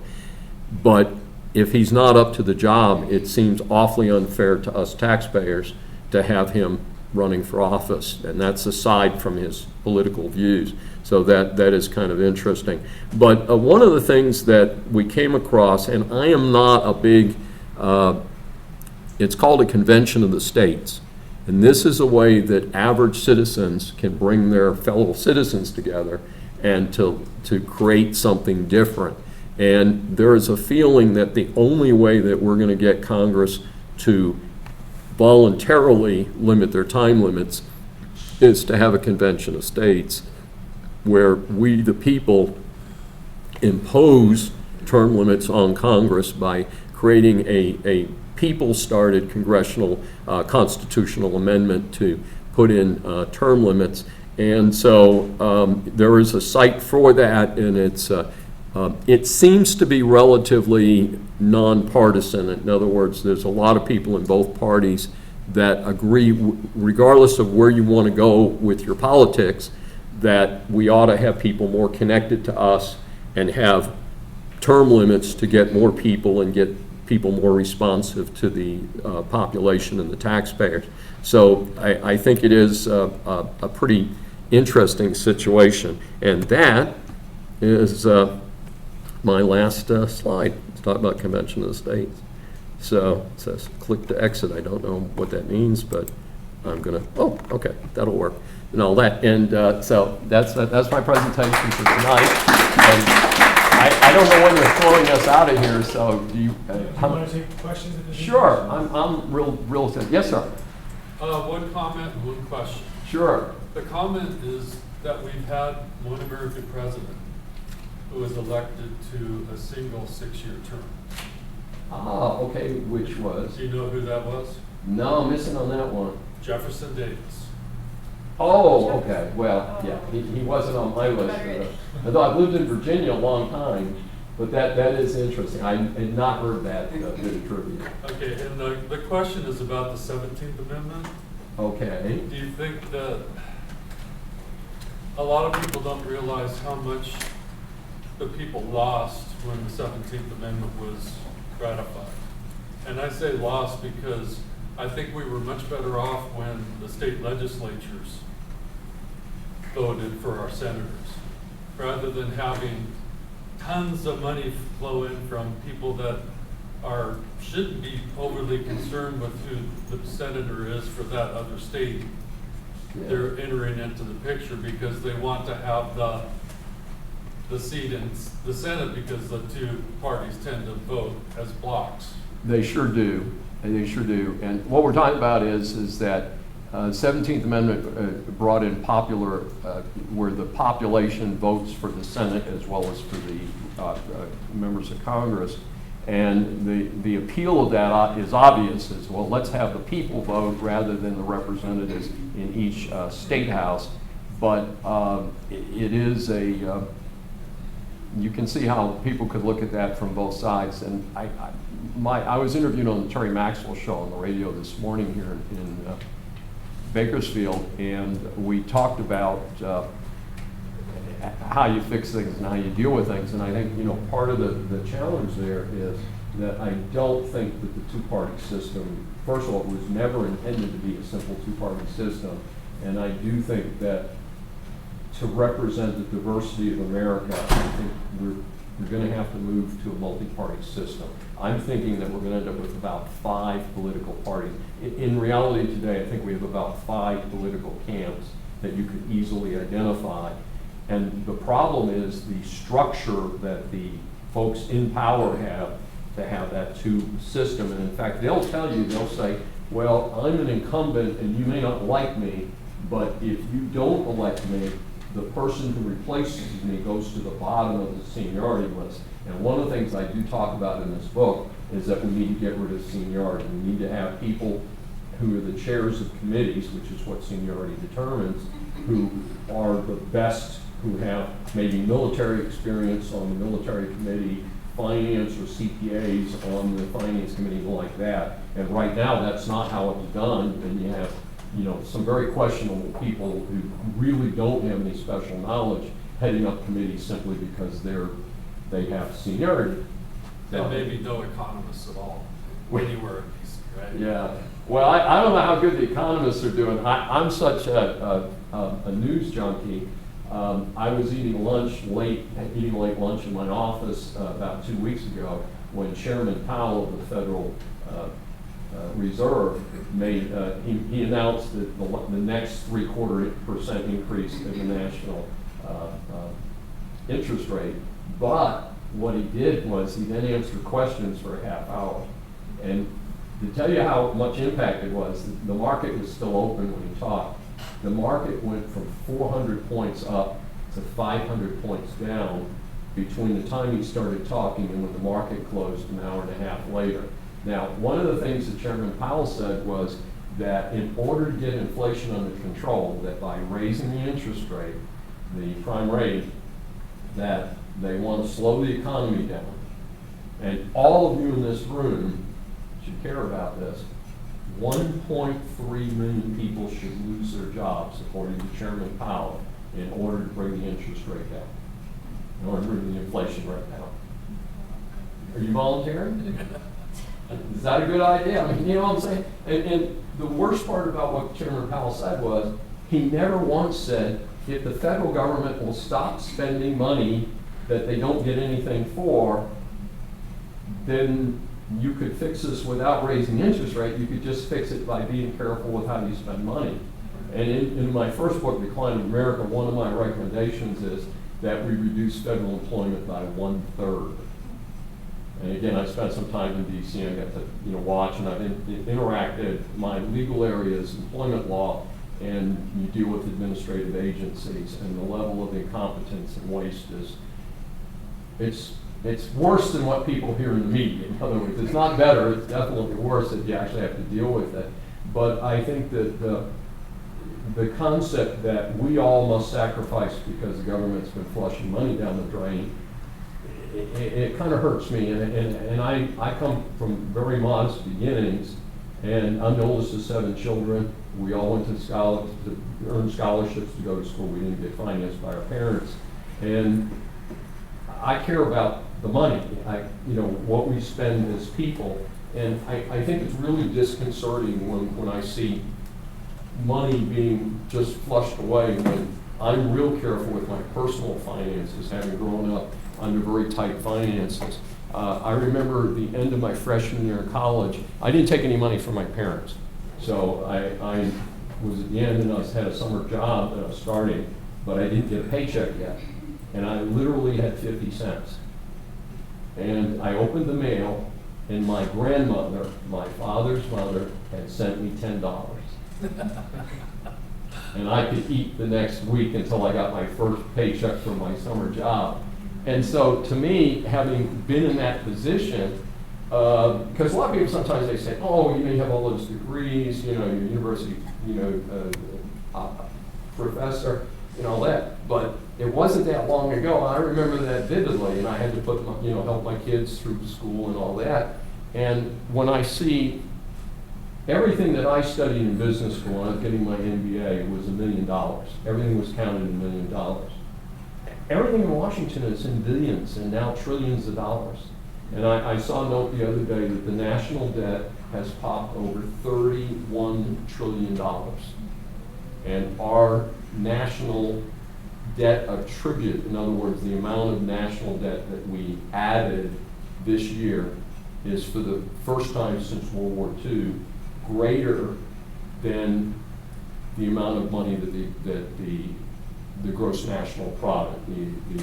S2: But if he's not up to the job, it seems awfully unfair to us taxpayers to have him running for office. And that's aside from his political views. So that is kind of interesting. But one of the things that we came across, and I am not a big, it's called a convention of the states. And this is a way that average citizens can bring their fellow citizens together and to create something different. And there is a feeling that the only way that we're going to get Congress to voluntarily limit their time limits is to have a convention of states where we, the people, impose term limits on Congress by creating a people-started congressional constitutional amendment to put in term limits. And so there is a site for that, and it seems to be relatively nonpartisan. In other words, there's a lot of people in both parties that agree, regardless of where you want to go with your politics, that we ought to have people more connected to us and have term limits to get more people and get people more responsive to the population and the taxpayers. So I think it is a pretty interesting situation. And that is my last slide. Let's talk about Convention of the States. So it says click to exit. I don't know what that means, but I'm going to, oh, okay, that'll work. And all that. And so that's my presentation for tonight. And I don't know when you're throwing us out of here, so do you...
S1: Do you want to take questions at the beginning?
S2: Sure. I'm real... Yes, sir.
S3: One comment and one question.
S2: Sure.
S3: The comment is that we've had one American president who was elected to a single 6-year term.
S2: Ah, okay, which was?
S3: Do you know who that was?
S2: No, I'm missing on that one.
S3: Jefferson Davis.
S2: Oh, okay. Well, yeah, he wasn't on my list. Although I've lived in Virginia a long time, but that is interesting. I had not heard that bit of trivia.
S3: Okay, and the question is about the 17th Amendment.
S2: Okay.
S3: Do you think that a lot of people don't realize how much the people lost when the 17th Amendment was ratified? And I say lost because I think we were much better off when the state legislatures voted for our senators, rather than having tons of money flow in from people that shouldn't be overly concerned with who the senator is for that other state.
S2: Yeah.
S3: They're entering into the picture because they want to have the seat in the Senate, because the two parties tend to vote as blocks.
S2: They sure do. They sure do. And what we're talking about is that 17th Amendment brought in popular, where the population votes for the Senate as well as for the members of Congress. And the appeal of that is obvious, is, well, let's have the people vote rather than the representatives in each state house. But it is you can see how people could look at that from both sides. And I was interviewed on the Terry Maxwell show on the radio this morning here in Bakersfield, and we talked about how you fix things and how you deal with things. And I think, part of the challenge there is that I don't think that the two-party system, first of all, it was never intended to be a simple two-party system. And I do think that to represent the diversity of America, I think we're going to have to move to a multi-party system. I'm thinking that we're going to end up with about 5 political parties. In reality today, I think we have about 5 political camps that you could easily identify. And the problem is the structure that the folks in power have to have that two system. And in fact, they'll say, well, I'm an incumbent and you may not like me, but if you don't elect me, the person who replaces me goes to the bottom of the seniority list. And one of the things I do talk about in this book is that we need to get rid of seniority. We need to have people who are the chairs of committees, which is what seniority determines, who are the best, who have maybe military experience on the military committee, finance or CPAs on the finance committee, like that. And right now, that's not how it's done. And you have some very questionable people who really don't have any special knowledge heading up committees simply because they have seniority.
S3: And maybe no economists at all, anywhere in DC, right?
S2: Yeah. Well, I don't know how good the economists are doing. I'm such a news junkie. I was eating late lunch in my office about 2 weeks ago when Chairman Powell of the Federal Reserve made, he announced that the next 0.75% increase in the national interest rate. But what he did was he then answered questions for a half hour. And to tell you how much impact it was, the market was still open when he talked. The market went from 400 points up to 500 points down between the time he started talking and when the market closed an hour and a half later. Now, one of the things that Chairman Powell said was that in order to get inflation under control, that by raising the interest rate, the prime rate, that they want to slow the economy down. And all of you in this room should care about this. 1.3 million people should lose their jobs, according to Chairman Powell. in order to bring the interest rate down, in order to bring the inflation rate down. Are you volunteering? Is that a good idea? I mean, you know what I'm saying? And the worst part about what Chairman Powell said was, he never once said, if the federal government will stop spending money that they don't get anything for, then you could fix this without raising the interest rate. You could just fix it by being careful with how you spend money. And in my first book, Decline of America, one of my recommendations is that we reduce federal employment by 1/3. And again, I spent some time in DC, and I got to watch, and I've interacted. My legal area is employment law, and you deal with administrative agencies, and the level of incompetence and waste is, it's worse than what people hear in the media. In other words, it's not better, it's definitely worse if you actually have to deal with it. But I think that the concept that we all must sacrifice because the government's been flushing money down the drain, it kind of hurts me. And I come from very modest beginnings, and I'm the oldest of 7 children. We all went to earn scholarships to go to school. We didn't get financed by our parents. And I care about the money, what we spend as people. And I think it's really disconcerting when I see money being just flushed away, when I'm real careful with my personal finances, having grown up under very tight finances. I remember the end of my freshman year in college, I didn't take any money from my parents. So I was at the end, and I had a summer job that I was starting, but I didn't get a paycheck yet. And I literally had 50 cents. And I opened the mail, and my grandmother, my father's mother, had sent me $10. And I could eat the next week until I got my first paycheck from my summer job. And so to me, having been in that position, because a lot of people sometimes they say, oh, you have all those degrees, you're a university, professor, and all that. But it wasn't that long ago. I remember that vividly, and I had to put, help my kids through school and all that. And when I see everything that I studied in business school, when I was getting my MBA, was $1 million. Everything was counted in $1 million. Everything in Washington is in billions and now trillions of dollars. And I saw a note the other day that the national debt has popped over $31 trillion. And our national debt attribute, in other words, the amount of national debt that we added this year, is for the first time since World War II greater than the amount of money that the gross national product,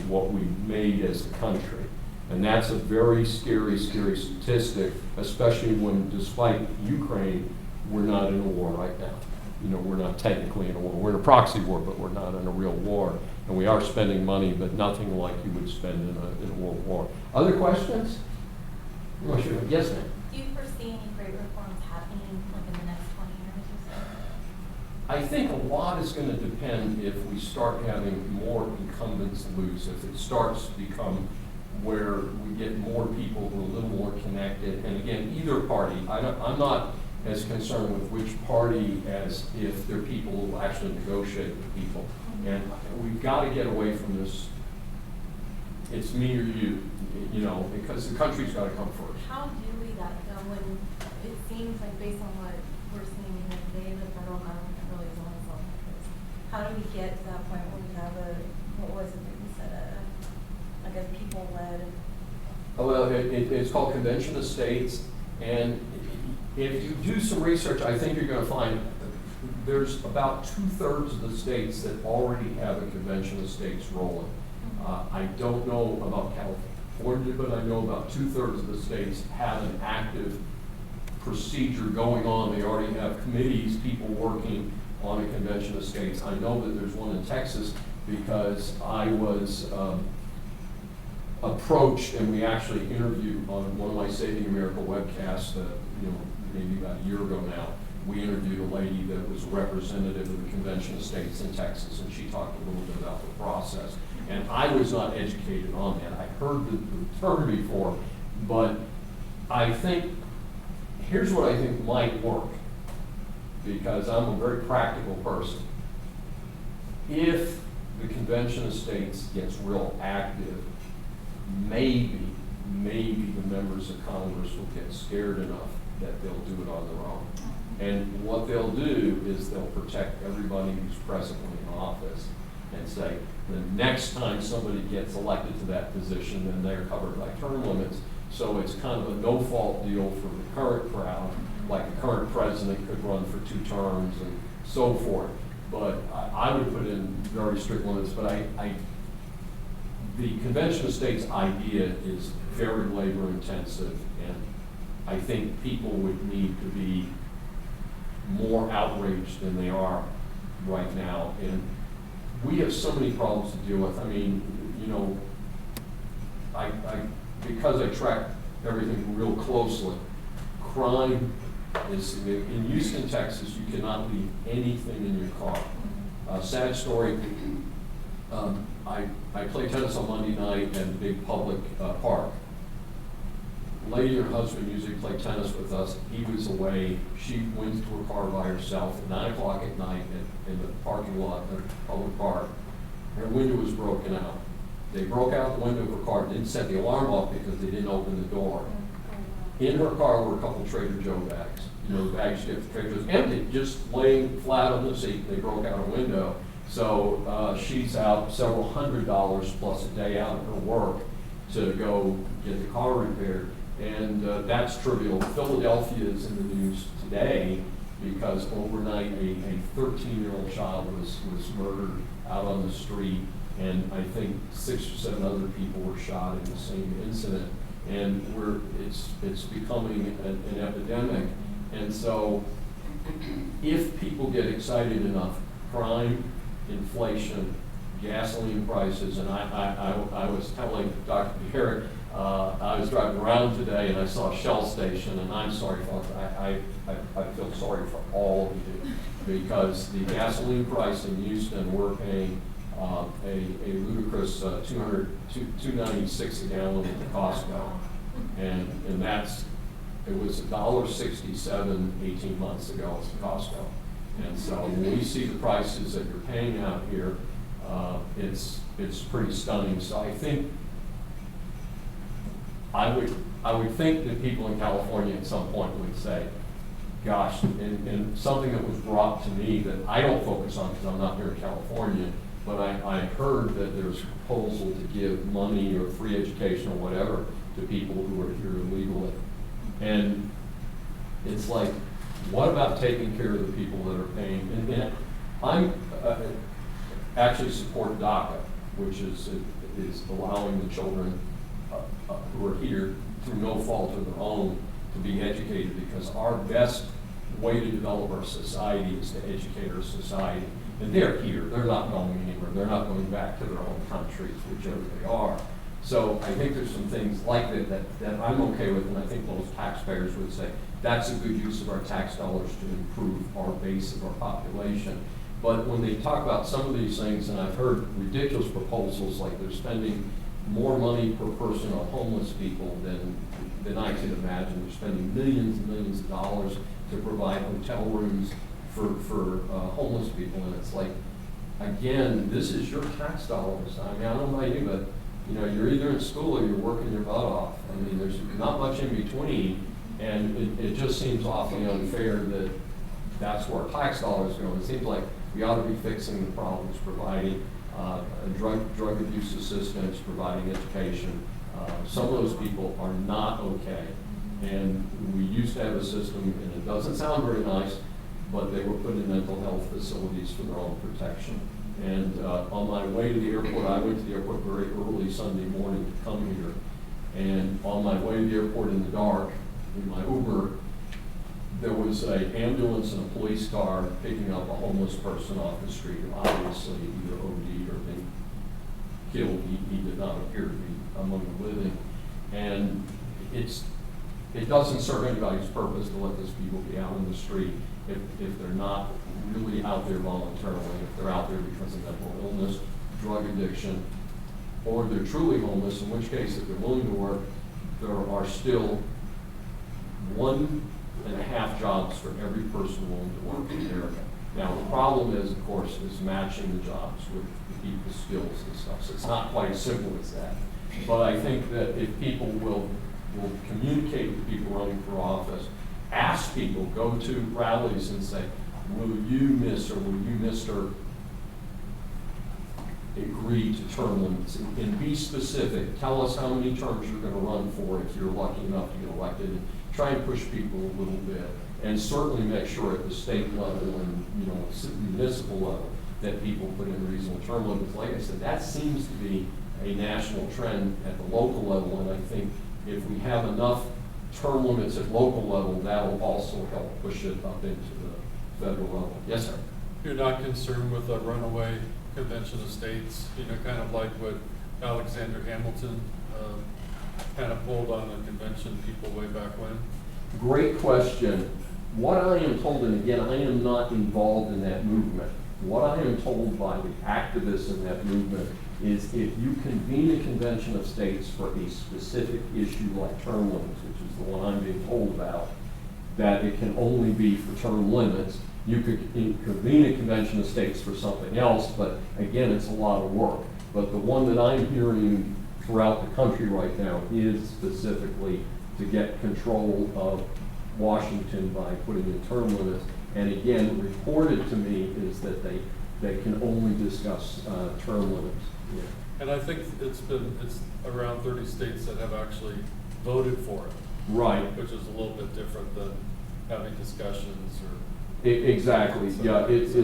S2: what we made as a country. And that's a very scary, scary statistic, especially when, despite Ukraine, we're not in a war right now. We're not technically in a war. We're in a proxy war, but we're not in a real war. And we are spending money, but nothing like you would spend in a world war. Other questions? Yes, ma'am.
S4: Do you foresee any great reforms happening in the next 20 years or so?
S2: I think a lot is going to depend if we start having more incumbents lose, if it starts to become where we get more people who are a little more connected. And again, either party, I'm not as concerned with which party as if they're people who will actually negotiate with people. And we've got to get away from this, it's me or you, because the country's got to come first.
S4: How do we that though, when it seems like based on what we're seeing today, the federal government really is only self-interest? How do we get to that point where we have what was it that you said, like a people-led?
S2: Well, it's called Convention of States, and if you do some research, I think you're going to find there's about 2/3 of the states that already have a Convention of States rolling. I don't know about California, but I know about 2/3 of the states have an active procedure going on. They already have committees, people working on a Convention of States. I know that there's one in Texas because I was approached, and we actually interviewed on one of my Saving America webcasts, maybe about a year ago now. We interviewed a lady that was a representative of the Convention of States in Texas, and she talked a little bit about the process. And I was not educated on that. I heard the term before, but I think, here's what I think might work, because I'm a very practical person. If the the convention of states gets real active, maybe the members of Congress will get scared enough that they'll do it on their own. And what they'll do is they'll protect everybody who's presently in office and say, the next time somebody gets elected to that position, then they're covered by term limits. So it's kind of a no-fault deal for the current crowd, like the current president could run for 2 terms and so forth. But I would put in very strict limits, but the Convention of States idea is very labor intensive, and I think people would need to be more outraged than they are right now. And we have so many problems to deal with. I mean, you know, because I track everything real closely, crime is, in Houston, Texas, you cannot leave anything in your car. Sad story, I play tennis on Monday night at a big public park. Lady and her husband usually play tennis with us. He was away. She went to her car by herself at 9 o'clock at night in the parking lot of the public park. Her window was broken out. They broke out the window of her car, didn't set the alarm off because they didn't open the door. In her car were a couple Trader Joe bags. You know, the bags you get from Trader Joe's, empty, just laying flat on the seat. They broke out a window. So she's out several $100s plus a day out of her work to go get the car repaired. And that's trivial. Philadelphia is in the news today because overnight a 13-year-old child was murdered out on the street, and I think 6 or 7 other people were shot in the same incident. And it's becoming an epidemic. And so if people get excited enough, crime, inflation, gasoline prices, and I was telling Dr. Garrett, I was driving around today and I saw a Shell station, and I'm sorry, folks, I feel sorry for all of you, because the gasoline price in Houston, we're paying a ludicrous $2.96 a gallon at Costco, and it was $1.67 18 months ago at Costco. And so when we see the prices that you're paying out here, it's pretty stunning. So I think I would think that people in California at some point would say, gosh, and something that was brought to me that I don't focus on because I'm not here in California, but I heard that there's a proposal to give money or free education or whatever to people who are here illegally. And it's like, what about taking care of the people that are paying? And I'm actually support DACA, which is allowing the children who are here through no fault of their own to be educated, because our best way to develop our society is to educate our society. And they're here, they're not going anywhere, they're not going back to their own countries, whichever they are. So I think there's some things like that I'm okay with, and I think most taxpayers would say that's a good use of our tax dollars to improve our base of our population. But when they talk about some of these things, and I've heard ridiculous proposals like they're spending more money per person on homeless people than I could imagine. They're spending millions and millions of dollars to provide hotel rooms for homeless people, and it's like, again, this is your tax dollars. I mean, I don't know about you, but you know, you're either in school or you're working your butt off. I mean, there's not much in between, and it just seems awfully unfair that that's where tax dollars go. It seems like we ought to be fixing the problems, providing drug abuse assistance, providing education. Some of those people are not okay, and we used to have a system, and it doesn't sound very nice, but they were put in mental health facilities for their own protection. And on my way to the airport, I went to the airport very early Sunday morning to come here, and on my way to the airport in the dark, in my Uber, there was an ambulance and a police car picking up a homeless person off the street who obviously either OD'd or been killed. He did not appear to be among the living. And it doesn't serve anybody's purpose to let those people be out in the street if they're not really out there voluntarily, if they're out there because of mental illness, drug addiction, or they're truly homeless, in which case, if they're willing to work, there are still 1.5 jobs for every person willing to work in America. Now, the problem is, of course, is matching the jobs with the people the skills and stuff. So it's not quite as simple as that. But I think that if people will communicate with people running for office, ask people, go to rallies and say, will you, Miss, or will you, Mr., agree to term limits, and be specific. Tell us how many terms you're going to run for if you're lucky enough to get elected, and try and push people a little bit. And certainly make sure at the state level and municipal level that people put in reasonable term limits. Like I said, that seems to be a national trend at the local level, and I think if we have enough term limits at local level, that'll also help push it up into the federal level. Yes, sir.
S3: You're not concerned with a runaway convention of states, kind of like what Alexander Hamilton kind of pulled on the convention people way back when?
S2: Great question. What I am told, and again, I am not involved in that movement, what I am told by the activists in that movement is if you convene a convention of states for a specific issue like term limits, which is the one I'm being told about, that it can only be for term limits. You could convene a convention of states for something else, but again, it's a lot of work. But the one that I'm hearing throughout the country right now is specifically to get control of Washington by putting in term limits. And again, reported to me is that they can only discuss term limits. Yeah.
S3: And I think it's around 30 states that have actually voted for it.
S2: Right.
S3: Which is a little bit different than having discussions or.
S2: Exactly. Yeah. It's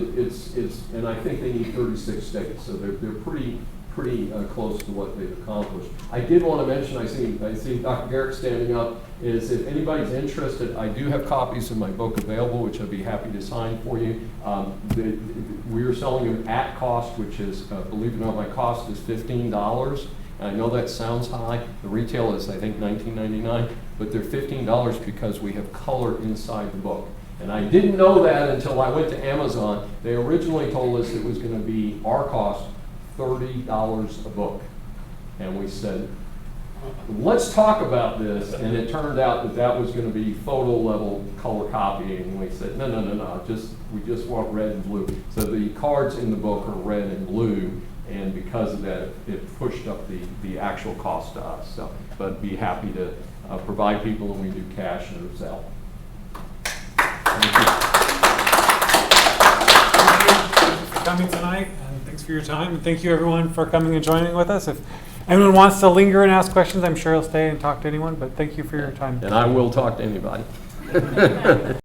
S2: and I think they need 36 states, so they're pretty close to what they've accomplished. I did want to mention, I see Dr. Garrett standing up, is if anybody's interested, I do have copies of my book available, which I'd be happy to sign for you. We are selling them at cost, which is, believe it or not, my cost is $15. And I know that sounds high. The retail is, I think, $19.99, but they're $15 because we have color inside the book. And I didn't know that until I went to Amazon. They originally told us it was going to be our cost $30 a book. And we said, let's talk about this. And it turned out that that was going to be photo level color copying. And we said, no, we just want red and blue. So the cards in the book are red and blue. And because of that, it pushed up the actual cost to us. So, but be happy to provide people, and we do cash and Zelle. Thank you.
S1: Thank you for coming tonight, and thanks for your time. And thank you, everyone, for coming and joining with us. If anyone wants to linger and ask questions, I'm sure he'll stay and talk to anyone, but thank you for your time.
S2: And I will talk to anybody.